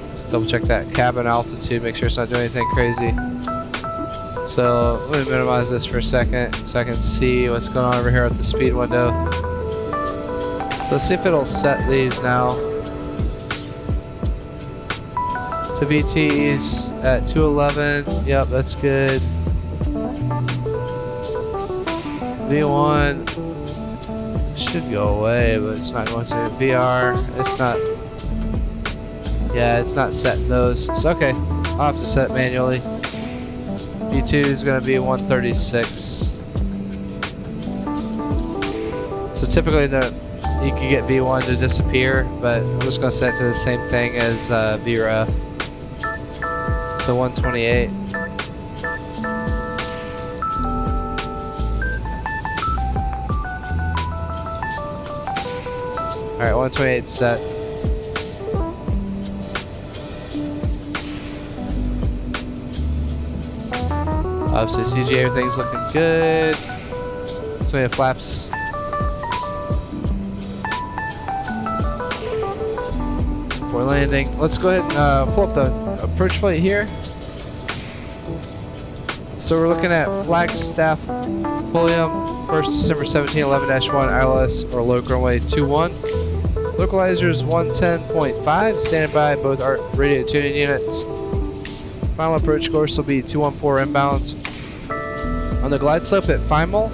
Speaker 1: Let's double check that cabin altitude, make sure it's not doing anything crazy. So let me minimize this for a second so I can see what's going on over here at the speed window. So let's see if it'll set these now. So VT's at 211, yep, that's good. V1 should go away, but it's not going to. VR, it's not, yeah, it's not setting those. So okay, I'll have to set it manually. V2 is going to be 136. So typically you can get V1 to disappear, but I'm just going to set it to the same thing as VREF. So 128. Alright, 128 set. Obviously, CG, everything's looking good. So we have flaps. Before landing, let's go ahead and pull up the approach plate here. So we're looking at Flagstaff, Pulliam, 1st December 17, 11-1, ILS or local runway 21. Localizers 110.5, standing by both our radio tuning units. Final approach course will be 214 inbound. On the glide slope at Final,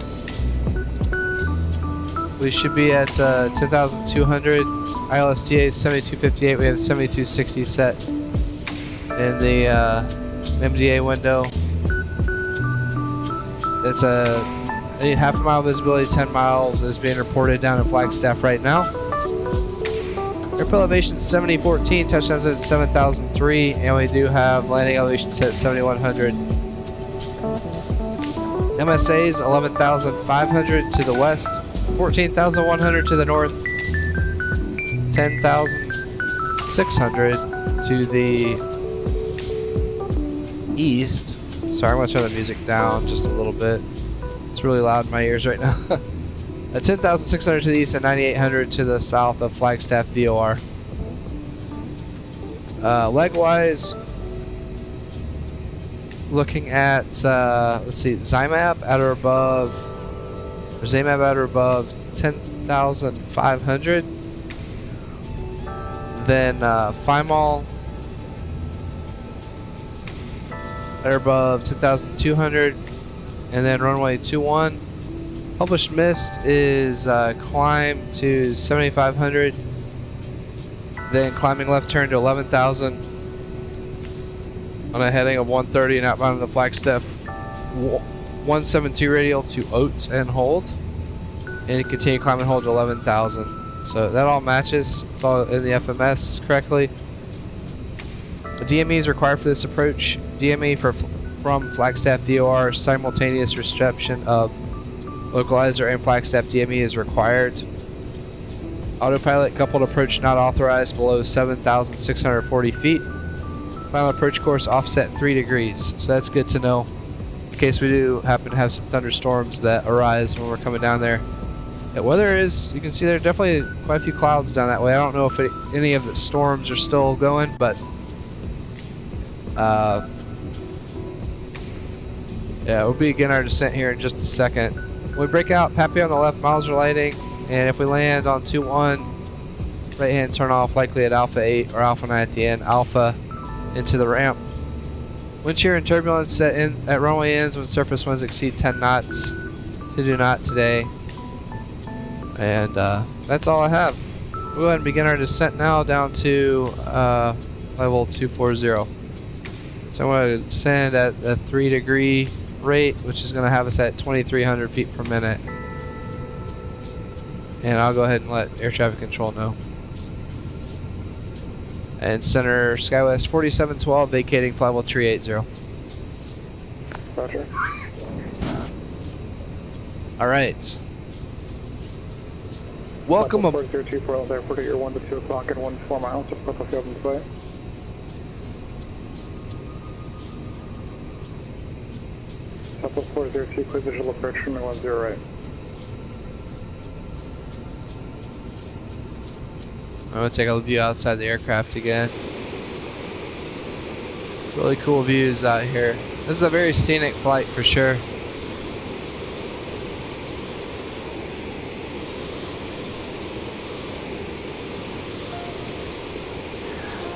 Speaker 1: we should be at 10,200. ILSTA is 7258. We have 7260 set in the MDA window. It's a half a mile visibility, 10 miles is being reported down in Flagstaff right now. Airport elevation 7014, touchdowns at 7,003, and we do have landing elevation set at 7,100. MSAs 11,500 to the west, 14,100 to the north, 10,600 to the east. Sorry, I'm going to turn the music down just a little bit. It's really loud in my ears right now. 10,600 to the east and 9,800 to the south of Flagstaff VOR. Leg-wise, looking at, let's see, ZIMAP at or above, or ZMAP at or above 10,500. Then FIMAL at or above 10,200. And then runway 21. Published mist is climb to 7,500. Then climbing left turn to 11,000. On a heading of 130 and outbound of the Flagstaff 172 radial to Oates and hold. And continue climb and hold to 11,000. So that all matches. It's all in the FMS correctly. The DME is required for this approach. DME from Flagstaff VOR, simultaneous reception of localizer and Flagstaff DME is required. Autopilot coupled approach not authorized below 7,640 feet. Final approach course offset 3 degrees. So that's good to know in case we do happen to have some thunderstorms that arise when we're coming down there. The weather is, you can see there are definitely quite a few clouds down that way. I don't know if any of the storms are still going, but yeah, we'll begin our descent here in just a second. When we break out, Pappy on the left, miles are lighting, and if we land on 2-1, right hand turn off, likely at Alpha 8 or Alpha 9 at the end, Alpha into the ramp. Wind shear and turbulence set in at runway ends when surface winds exceed 10 knots. To do not today. And that's all I have. We'll go ahead and begin our descent now down to level 240. So I'm going to descend at a 3 degree rate, which is going to have us at 2,300 feet per minute. And I'll go ahead and let air traffic control know. And center SkyWest 4712, vacating flight 380.
Speaker 4: Roger.
Speaker 1: Alright. Welcome aboard.
Speaker 4: 4024 Airport at your 1 to 2 o'clock and 1 to 4 miles of Purple Field and Flight. Purple 402, clear visual approach from 10 right.
Speaker 1: I'm going to take a view outside the aircraft again. Really cool views out here. This is a very scenic flight for sure.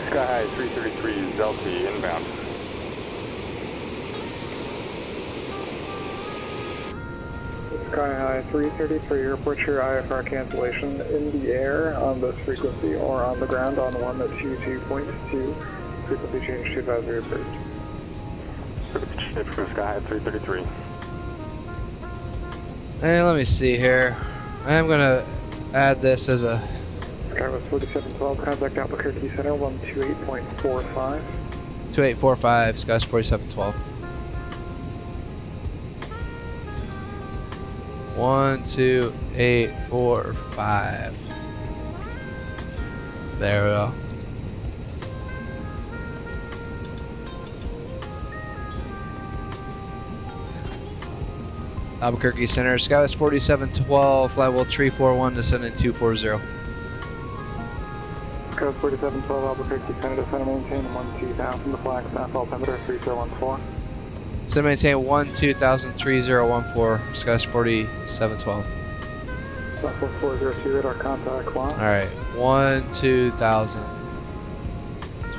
Speaker 3: Sky High 333 Zelty inbound.
Speaker 4: Sky High 333, report your IFR cancellation in the air on this frequency or on the ground on 122.2. Frequency change to advisory approved.
Speaker 3: Frequency change from Sky High 333.
Speaker 1: Hey, let me see here. I am going to add this as a...
Speaker 4: Skywest 4712, contact Albuquerque Center 128.45.
Speaker 1: 2845, Skywest 4712. 12845. There we go. Albuquerque Center, Skywest 4712, flight level 341, descending 240.
Speaker 4: Skywest 4712, Albuquerque Center, descend and maintain 12,000 to Flagstaff, altimeter 3014.
Speaker 1: So maintain 12,000 3014, Skywest 4712.
Speaker 4: Southwest 402, radar contact clock.
Speaker 1: Alright, 12,000.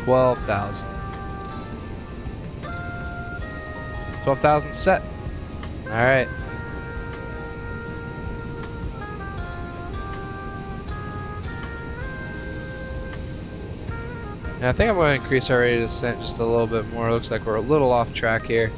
Speaker 1: 12,000. 12,000 set. Alright. Yeah, I think I'm going to increase our rate of descent just a little bit more. Looks like we're a little off track here.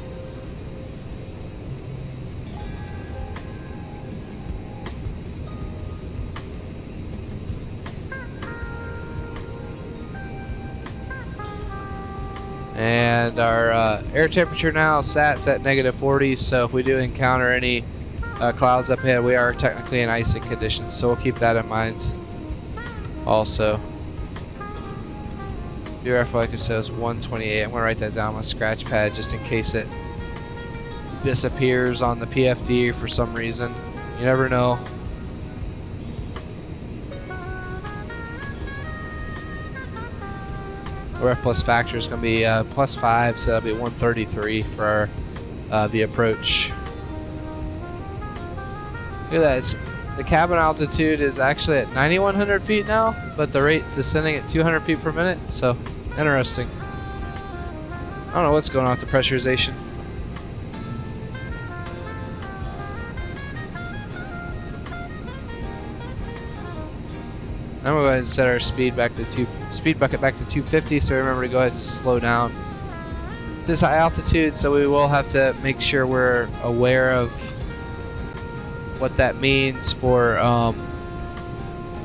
Speaker 1: And our air temperature now sats at -40, so if we do encounter any clouds up ahead, we are technically in icing conditions, so we'll keep that in mind also. VRF, like I said, is 128. I'm going to write that down on my scratch pad just in case it disappears on the PFD for some reason. You never know. VRF plus factor is going to be +5, so that'll be 133 for the approach. Look at that. The cabin altitude is actually at 9,100 feet now, but the rate's descending at 200 feet per minute, so interesting. I don't know what's going on with the pressurization. I'm gonna go ahead and set our speed back to speed bucket back to 250, so remember to go ahead and just slow down. This high altitude, so we will have to make sure we're aware of what that means for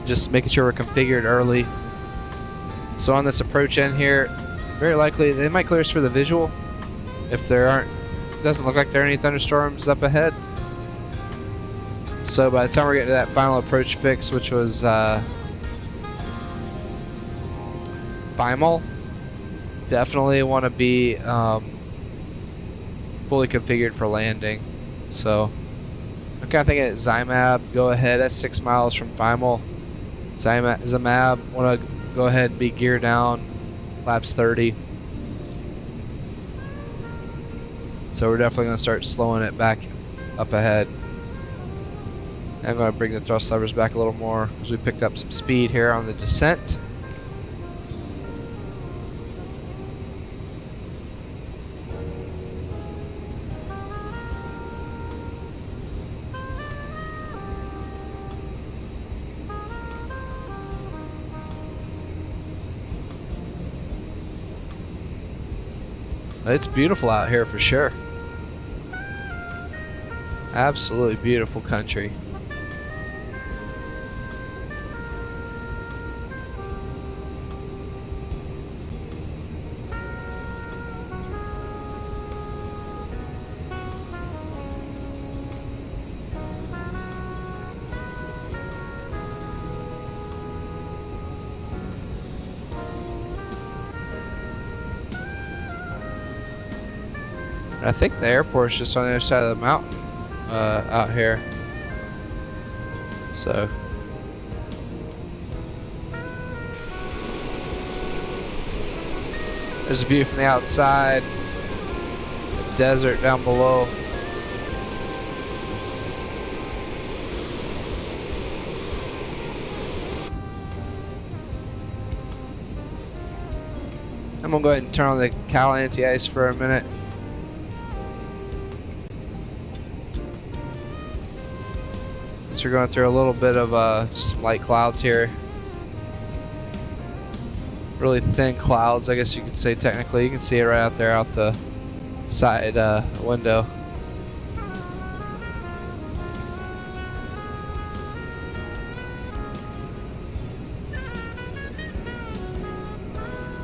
Speaker 1: just making sure we're configured early. So on this approach end here, very likely they might clear us for the visual if there aren't, doesn't look like there are any thunderstorms up ahead. So by the time we're getting to that final approach fix, which was Bimal, definitely want to be fully configured for landing. So I'm kind of thinking at Zymab, go ahead, that's 6 miles from Bimal. Zymab, want to go ahead and be gear down, laps 30. So we're definitely going to start slowing it back up ahead. I'm going to bring the thrust levers back a little more because we picked up some speed here on the descent. It's beautiful out here for sure. Absolutely beautiful country. I think the airport's just on the other side of the mountain out here. So there's a view from the outside, the desert down below. I'm gonna go ahead and turn on the Cal anti-ice for a minute. So we're going through a little bit of some light clouds here. Really thin clouds, I guess you could say technically. You can see it right out there out the side window.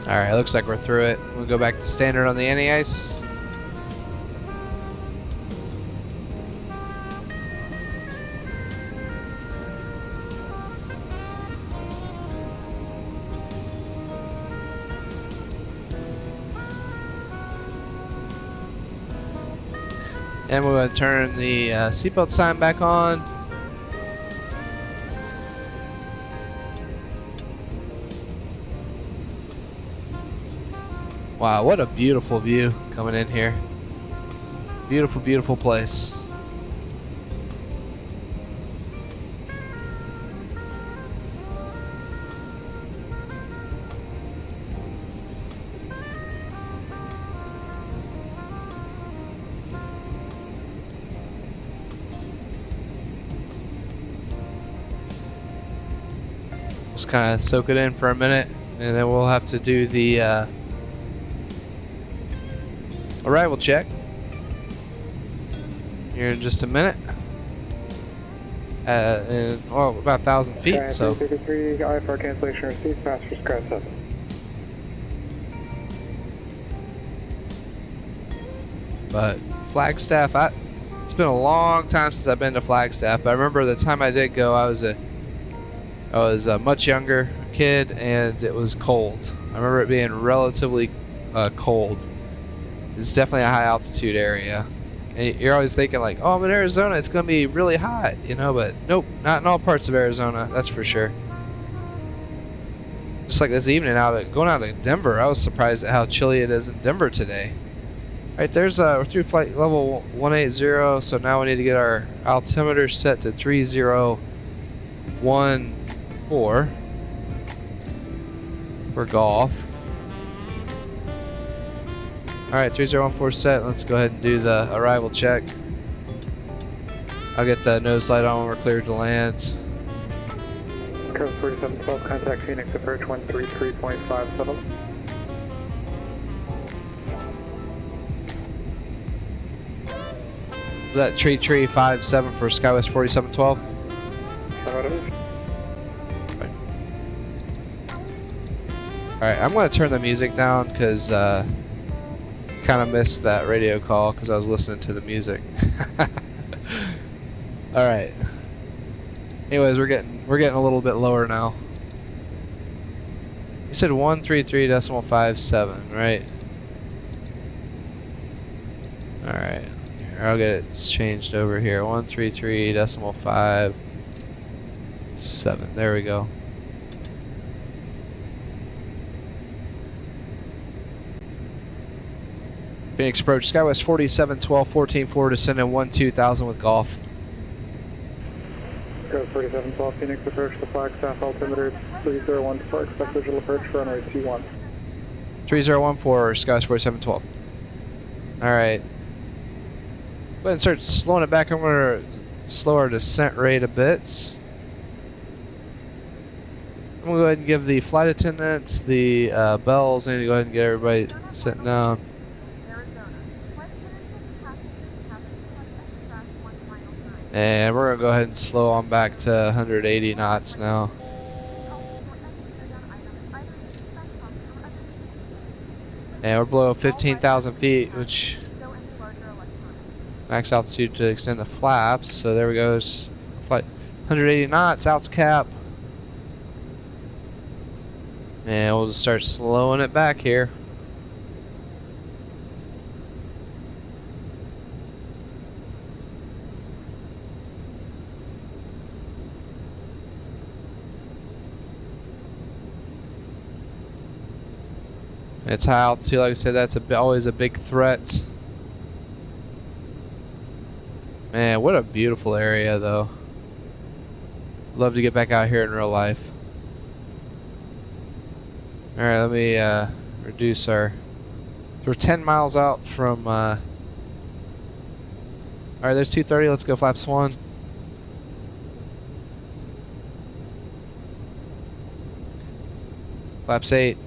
Speaker 1: Alright, looks like we're through it. We'll go back to standard on the anti-ice. And we're going to turn the seatbelt sign back on. Wow, what a beautiful view coming in here. Beautiful, beautiful place. Just kind of soak it in for a minute, and then we'll have to do the arrival check here in just a minute. And well, about 1,000 feet. So.
Speaker 4: 333 IFR cancellation received. Passengers crash 7.
Speaker 1: But Flagstaff, it's been a long time since I've been to Flagstaff. But I remember the time I did go, I was a much younger kid, and it was cold. I remember it being relatively cold. It's definitely a high altitude area, and you're always thinking like, oh, I'm in Arizona, it's gonna be really hot, you know, but nope, not in all parts of Arizona, that's for sure. Just like this evening going out to Denver, I was surprised at how chilly it is in Denver today. Alright, there's we're through flight level 180, so now we need to get our altimeter set to 3014 for golf. Alright, 3014 set. Let's go ahead and do the arrival check. I'll get the nose light on when we're cleared to land.
Speaker 4: Curve 4712, contact Phoenix approach 133.57.
Speaker 1: Was that tree 57 for Skywest 4712? Alright, I'm going to turn the music down because kind of missed that radio call because I was listening to the music. Alright. Anyways, we're getting a little bit lower now. You said 133.57, right? Alright. I'll get it changed over here. 133.57. There we go. Phoenix approach Skywest 4712 14-4 descending 1-2000 with golf.
Speaker 4: Go 4712 Phoenix approach the Flagstaff altimeter 301 depart, expect visual approach for runway 21.
Speaker 1: 3014 Skywest 4712. Alright. Go ahead and start slowing it back. I'm going to slow our descent rate a bit. I'm going to go ahead and give the flight attendants the bells. I need to go ahead and get everybody sitting down. And we're going to go ahead and slow on back to 180 knots now. And we're below 15,000 feet, which max altitude to extend the flaps. So there we go. Flight 180 knots, outs cap. And we'll just start slowing it back here. It's high altitude, like I said, that's always a big threat. Man, what a beautiful area, though. Love to get back out here in real life. Alright, let me reduce our... So we're 10 miles out from... Alright, there's 230, let's go flaps 1. Flaps 8.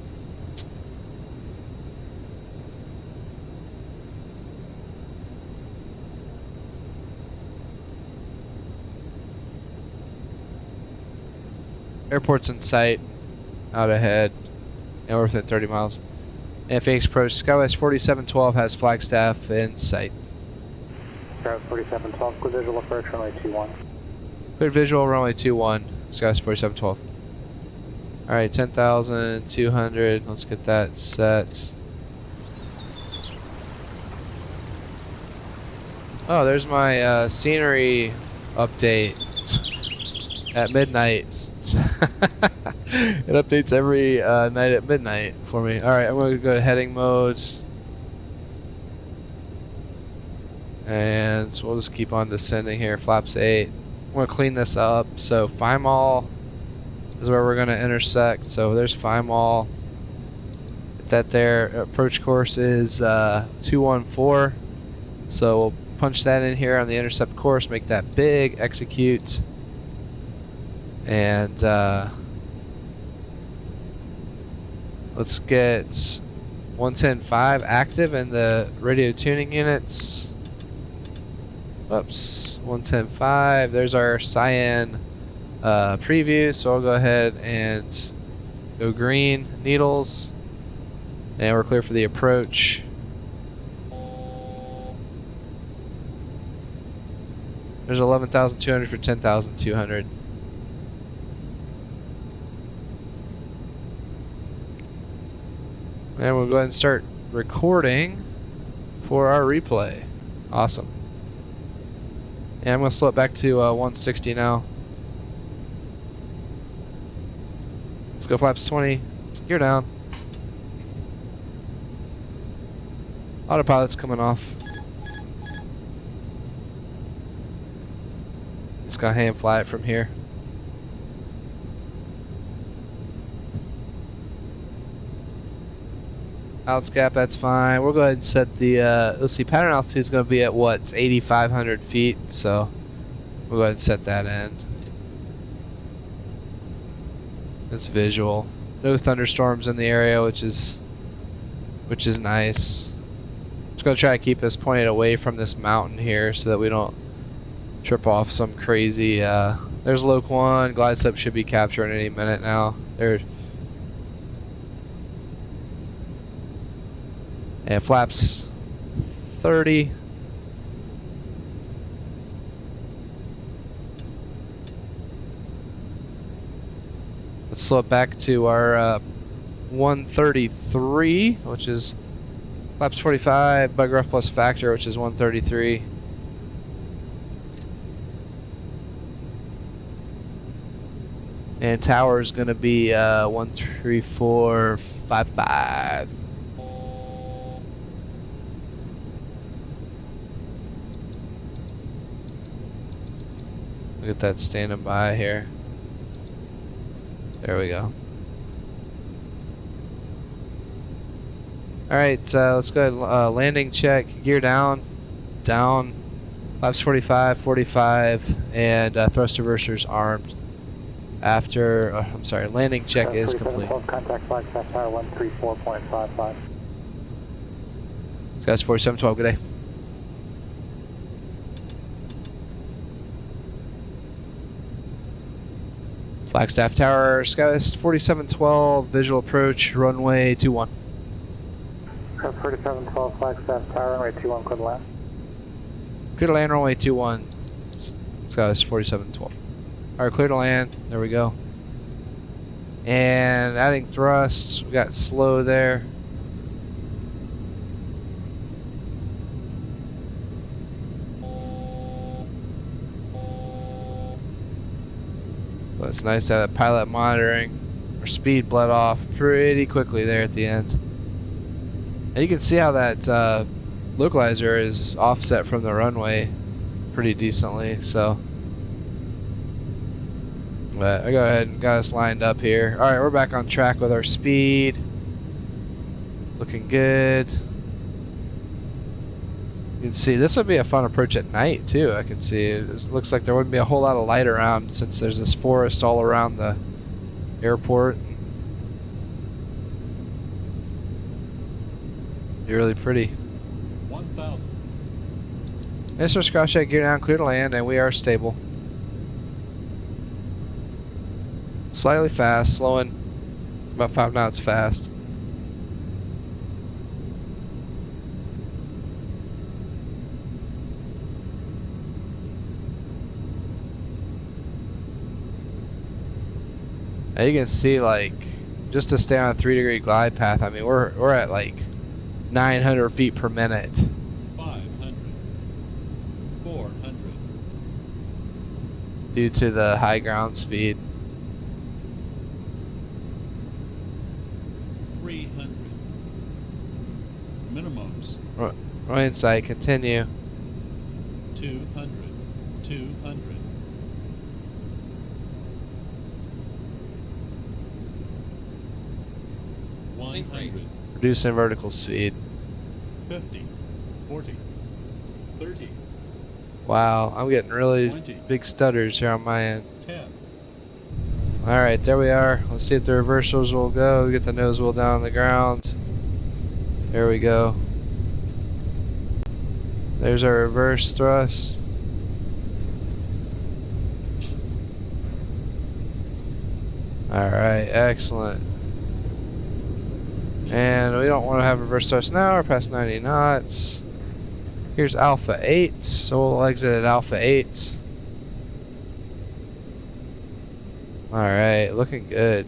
Speaker 1: Airport's in sight, out ahead, and we're within 30 miles. And Phoenix approach, Skywest 4712 has Flagstaff in sight.
Speaker 4: Skywest 4712, clear visual approach runway 21.
Speaker 1: Clear visual runway 21, Skywest 4712. Alright, 10,200, let's get that set. Oh, there's my scenery update at midnight. It updates every night at midnight for me. Alright, I'm going to go to heading mode. And so we'll just keep on descending here. Flaps 8. I'm going to clean this up. So Fimal is where we're going to intersect. So there's Fimal. That there approach course is 214. So we'll punch that in here on the intercept course, make that big, execute, and let's get 110.5 active in the radio tuning units. Oops, 110.5. There's our cyan preview, so I'll go ahead and go green needles, and we're clear for the approach. There's 11,200 for 10,200. And we'll go ahead and start recording for our replay. Awesome. And I'm going to slow it back to 160 now. Let's go flaps 20. Gear down. Autopilot's coming off. Just got hand fly it from here. Outscap, that's fine. We'll go ahead and set the, let's see, pattern altitude is going to be at what? 8,500 feet, so we'll go ahead and set that in. It's visual. No thunderstorms in the area, which is nice. Just going to try to keep us pointed away from this mountain here so that we don't trip off some crazy, there's Loc 1, glide step should be captured any minute now. There. And flaps 30. Let's slow it back to our 133, which is flaps 45, bug rough plus factor, which is 133. And tower is going to be 13455. Look at that standing by here. There we go. Alright, let's go ahead, landing check, gear down, flaps 45, 45, and thrust reversers armed. After, I'm sorry, landing check is complete.
Speaker 4: Contact Flagstaff Tower 134.55.
Speaker 1: Guys, 4712, good day. Flagstaff Tower, Skywest 4712, visual approach, runway 21.
Speaker 4: 4712 Flagstaff Tower, runway 21, clear to land.
Speaker 1: Clear to land, runway 21, Skywest 4712. Alright, clear to land, there we go. And adding thrust, we got slow there. It's nice to have that pilot monitoring. Our speed bled off pretty quickly there at the end. And you can see how that localizer is offset from the runway pretty decently. So, but I go ahead and got us lined up here. All right, we're back on track with our speed. Looking good. You can see this would be a fun approach at night too. I can see it looks like there wouldn't be a whole lot of light around since there's this forest all around the airport. Be really pretty.
Speaker 2: 1,000.
Speaker 1: Mr. Scratch, gear down, clear to land, and we are stable. Slightly fast, slowing about 5 knots fast. Now you can see, like, just to stay on a 3-degree glide path, I mean, we're at like 900 feet per minute.
Speaker 2: 500.
Speaker 1: due to the high ground speed.
Speaker 6: 300. Minimums.
Speaker 1: Right in sight, continue.
Speaker 6: 200. 200.
Speaker 2: Sync rate.
Speaker 6: 100.
Speaker 1: Reducing vertical speed.
Speaker 6: 50. 40. 30.
Speaker 1: Wow, I'm getting really
Speaker 6: 20.
Speaker 1: big stutters here on my end.
Speaker 6: 10.
Speaker 1: Alright, there we are. Let's see if the reversals will go. Get the nose wheel down on the ground. There we go. There's our reverse thrust. Alright, excellent. And we don't want to have reverse thrust now. We're past 90 knots. Here's Alpha 8, so we'll exit at Alpha 8. Alright, looking good.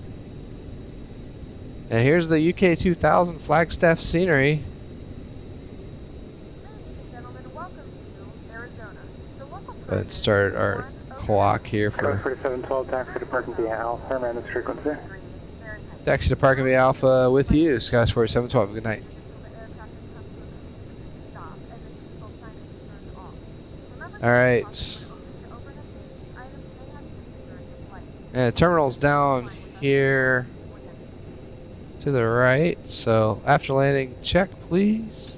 Speaker 1: And here's the UK2000 Flagstaff scenery. Go ahead and start our clock here for
Speaker 4: 4712, taxi to parking via Alpha, man, this frequency.
Speaker 1: taxi to parking via Alpha with you, Scotch 4712. Good night. Alright. And the terminal's down here to the right, so after landing, check please.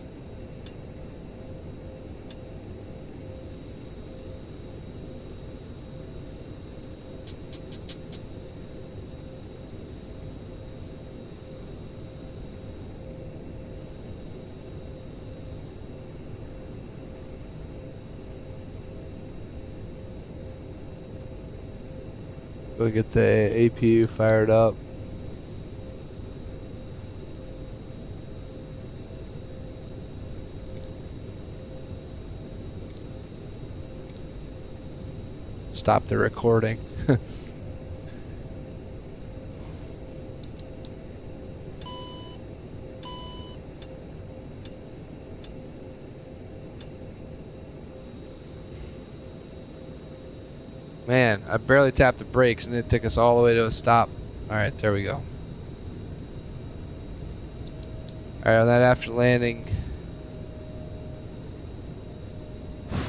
Speaker 1: Go get the APU fired up. Stop the recording. Man, I barely tapped the brakes and it took us all the way to a stop. Alright, there we go. Alright, on that after landing.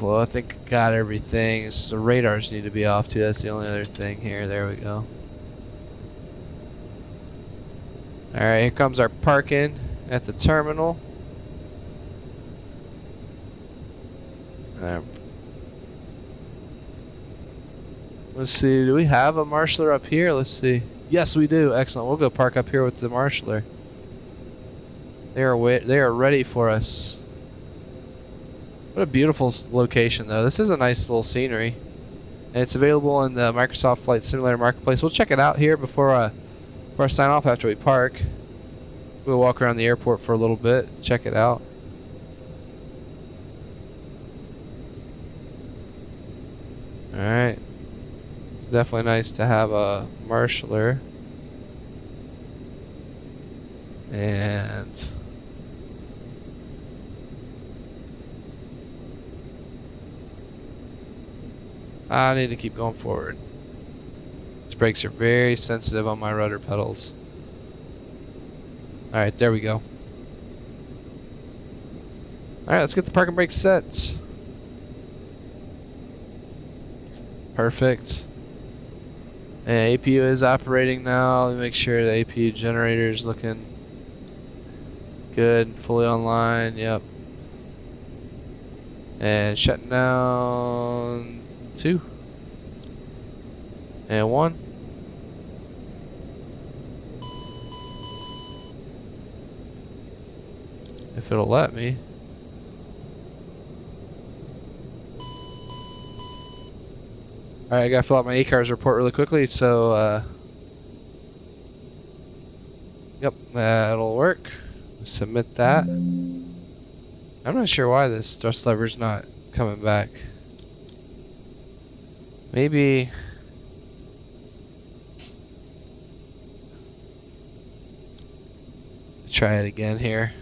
Speaker 1: Well, I think I got everything. The radars need to be off too. That's the only other thing here. There we go. Alright, here comes our parking at the terminal. Let's see, do we have a marshaller up here? Let's see. Yes, we do. Excellent. We'll go park up here with the marshaller. They are ready for us. What a beautiful location, though. This is a nice little scenery, and it's available in the Microsoft Flight Simulator Marketplace. We'll check it out here before I sign off after we park. We'll walk around the airport for a little bit, check it out. All right. Definitely nice to have a marshaller. And I need to keep going forward. These brakes are very sensitive on my rudder pedals. Alright, there we go. Alright, let's get the parking brake set. Perfect. And APU is operating now. Let me make sure the APU generator is looking good, fully online. Yep. And shutting down 2 and 1. If it'll let me. Alright, I gotta fill out my ACARS report really quickly, so yep, that'll work. Submit that. I'm not sure why this thrust lever's not coming back. Maybe try it again here.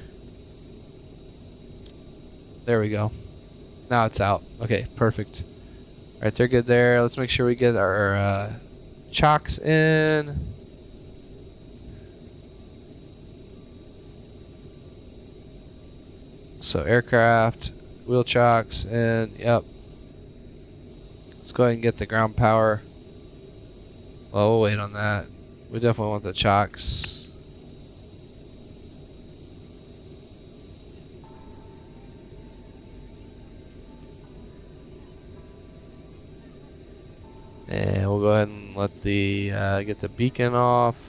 Speaker 1: There we go. Now it's out. Okay, perfect. Alright, they're good there. Let's make sure we get our chocks in. So aircraft, wheel chocks, and yep. Let's go ahead and get the ground power. Well, we'll wait on that. We definitely want the chocks. And we'll go ahead and let the get the beacon off.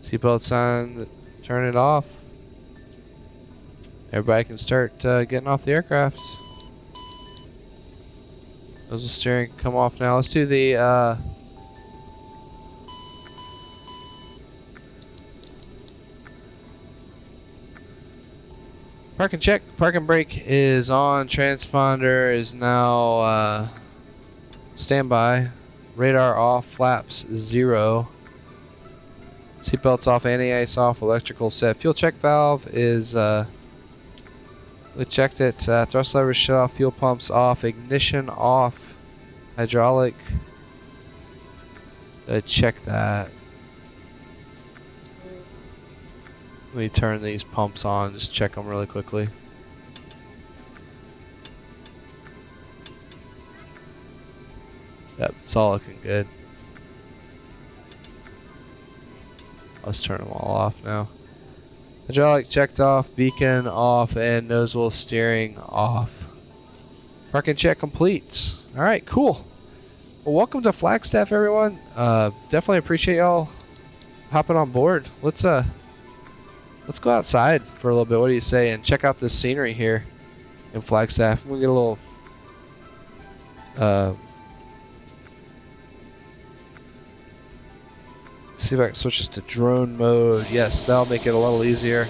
Speaker 1: Seatbelt sign, turn it off. Everybody can start getting off the aircraft. Those the steering come off now. Let's do the park and check. Park and brake is on. Transponder is now standby. Radar off. Flaps 0. Seatbelts off. Anti-ice off. Electrical set. Fuel check valve is we checked it. Thrust levers shut off. Fuel pumps off. Ignition off. Hydraulic. Check that. Let me turn these pumps on. Just check them really quickly. Yep, it's all looking good. Let's turn them all off now. Hydraulic checked off, beacon off, and nose wheel steering off. Park and check complete. Alright, cool. Well, welcome to Flagstaff, everyone. Definitely appreciate y'all hopping on board. Let's go outside for a little bit. What do you say? And check out this scenery here in Flagstaff. We'll get a little see if I can switch this to drone mode. Yes, that'll make it a little easier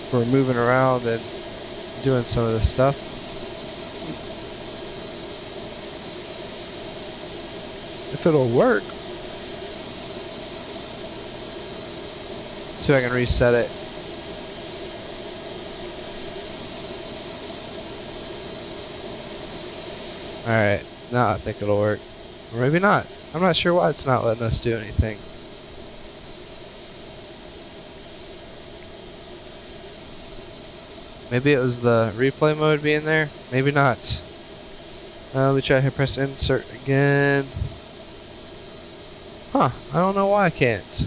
Speaker 1: for moving around and doing some of this stuff. If it'll work. See if I can reset it. Alright, now I think it'll work. Or maybe not. I'm not sure why it's not letting us do anything. Maybe it was the replay mode being there. Maybe not. Let me try to press insert again. Huh, I don't know why I can't.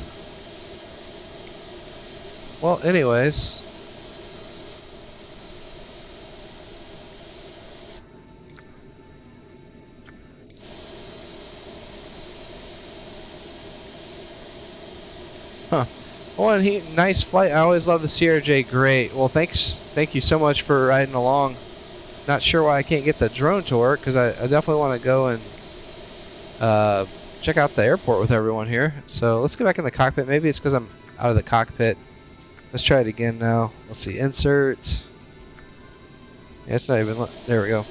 Speaker 1: Well, anyways. Huh. Oh, and nice flight. I always love the CRJ. Great. Well, thank you so much for riding along. Not sure why I can't get the drone to work, because I definitely want to go and check out the airport with everyone here. So let's get back in the cockpit. Maybe it's because I'm out of the cockpit. Let's try it again now. Let's see. Insert. Yeah, it's not even. There we go.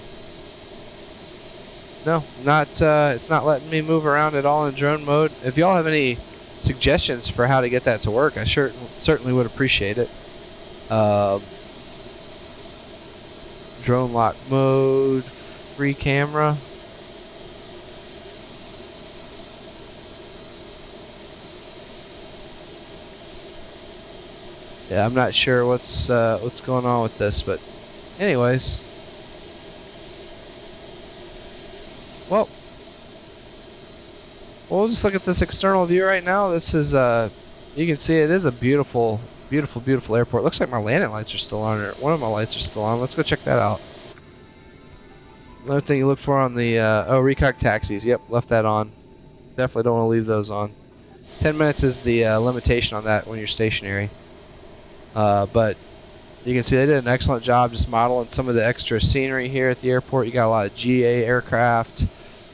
Speaker 1: No, not. It's not letting me move around at all in drone mode. If y'all have any suggestions for how to get that to work, I certainly would appreciate it. Drone lock mode, free camera. Yeah, I'm not sure what's going on with this, but anyways. Well, we'll just look at this external view right now. This is you can see it is a beautiful airport. Looks like my landing lights are still on, or one of my lights are still on. Let's go check that out. Another thing you look for on the recog taxis. Yep, left that on. Definitely don't want to leave those on. 10 minutes is the limitation on that when you're stationary. But you can see they did an excellent job just modeling some of the extra scenery here at the airport. You got a lot of GA aircraft,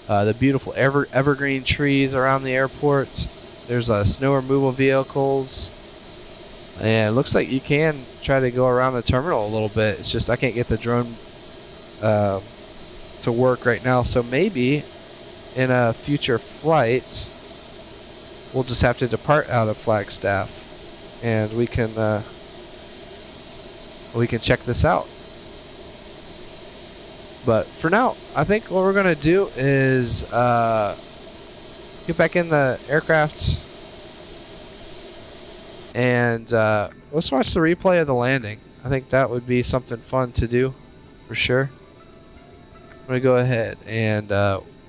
Speaker 1: the beautiful evergreen trees around the airport. There's snow removal vehicles, and it looks like you can try to go around the terminal a little bit. It's just I can't get the drone to work right now, so maybe in a future flight we'll just have to depart out of Flagstaff and we can check this out. But for now, I think what we're gonna do is get back in the aircraft and let's watch the replay of the landing. I think that would be something fun to do for sure. I'm gonna go ahead and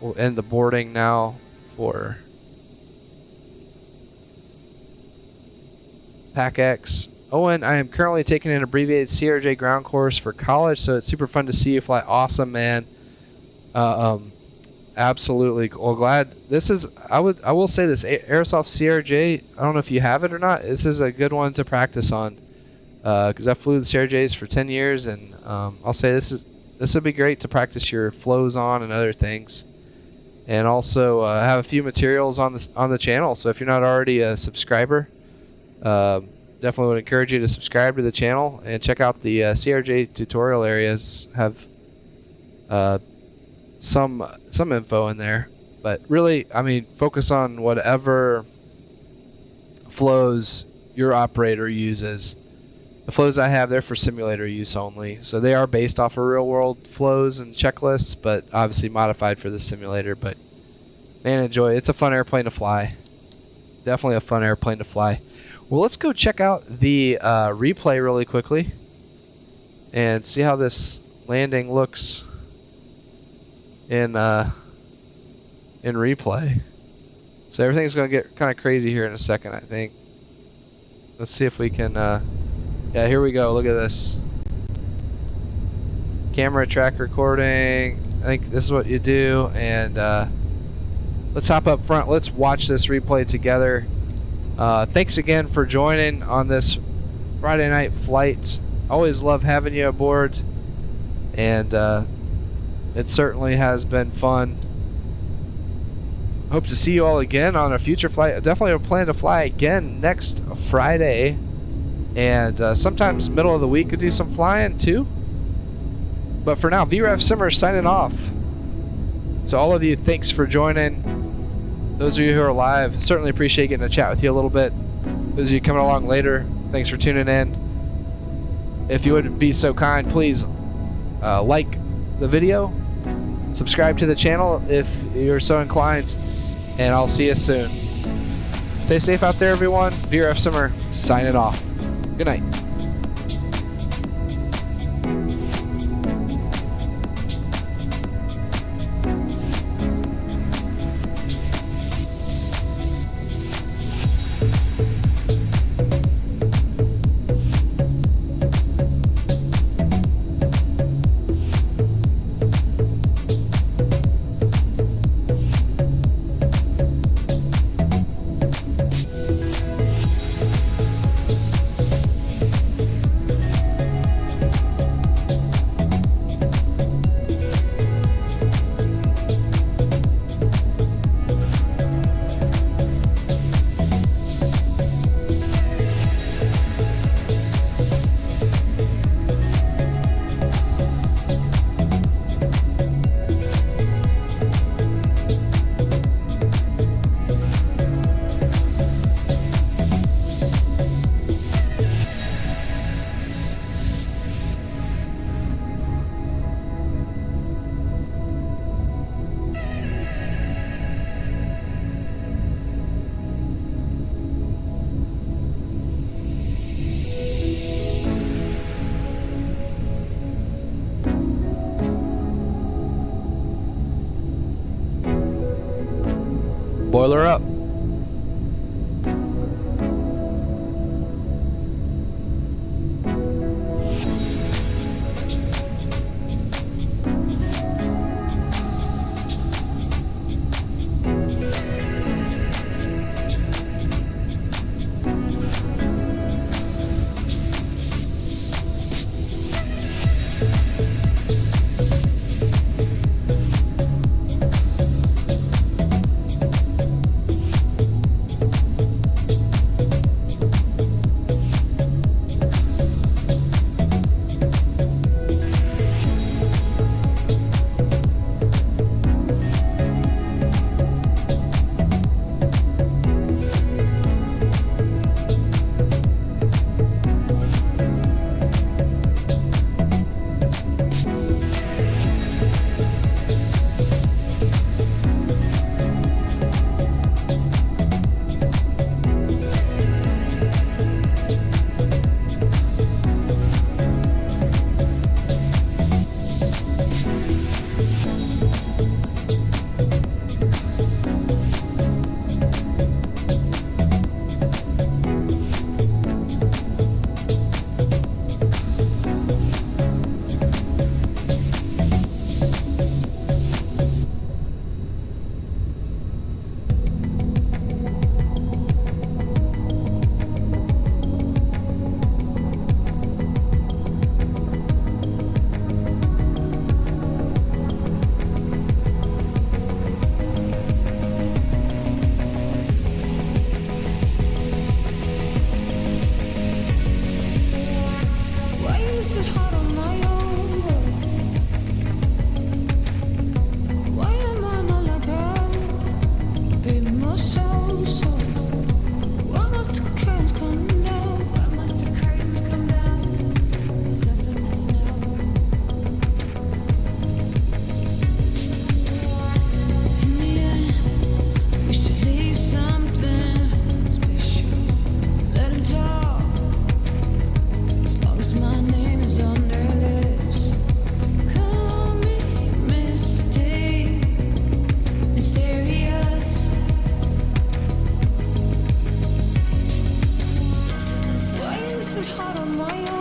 Speaker 1: we'll end the boarding now for PAC-X. Owen, I am currently taking an abbreviated CRJ ground course for college, so it's super fun to see you fly. Awesome, man. Absolutely. Well, glad this is. I will say this Aerosoft CRJ. I don't know if you have it or not. This is a good one to practice on, because I flew the CRJs for 10 years, and I'll say this would be great to practice your flows on and other things, and also have a few materials on the channel. So if you're not already a subscriber, definitely would encourage you to subscribe to the channel and check out the CRJ tutorial areas. Have some info in there, but really, I mean, focus on whatever flows your operator uses. The flows I have, they're for simulator use only, so they are based off of real world flows and checklists, but obviously modified for the simulator. But man, enjoy it. It's a fun airplane to fly. Definitely a fun airplane to fly. Well, let's go check out the replay really quickly and see how this landing looks in replay. So everything's gonna get kind of crazy here in a second, I think. Let's see if we can. Yeah, here we go. Look at this. Camera track recording. I think this is what you do. And let's hop up front. Let's watch this replay together. Thanks again for joining on this Friday night flight. Always love having you aboard, and it certainly has been fun. Hope to see you all again on a future flight. I definitely plan to fly again next Friday, and sometimes middle of the week could do some flying too. But for now, VREF Simmer signing off. So all of you, thanks for joining. Those of you who are live, certainly appreciate getting to chat with you a little bit. Those of you coming along later, thanks for tuning in. If you would be so kind, please like the video, subscribe to the channel if you're so inclined, and I'll see you soon. Stay safe out there, everyone. VRF Simmer signing off. Good night. Boiler up.
Speaker 7: on my own.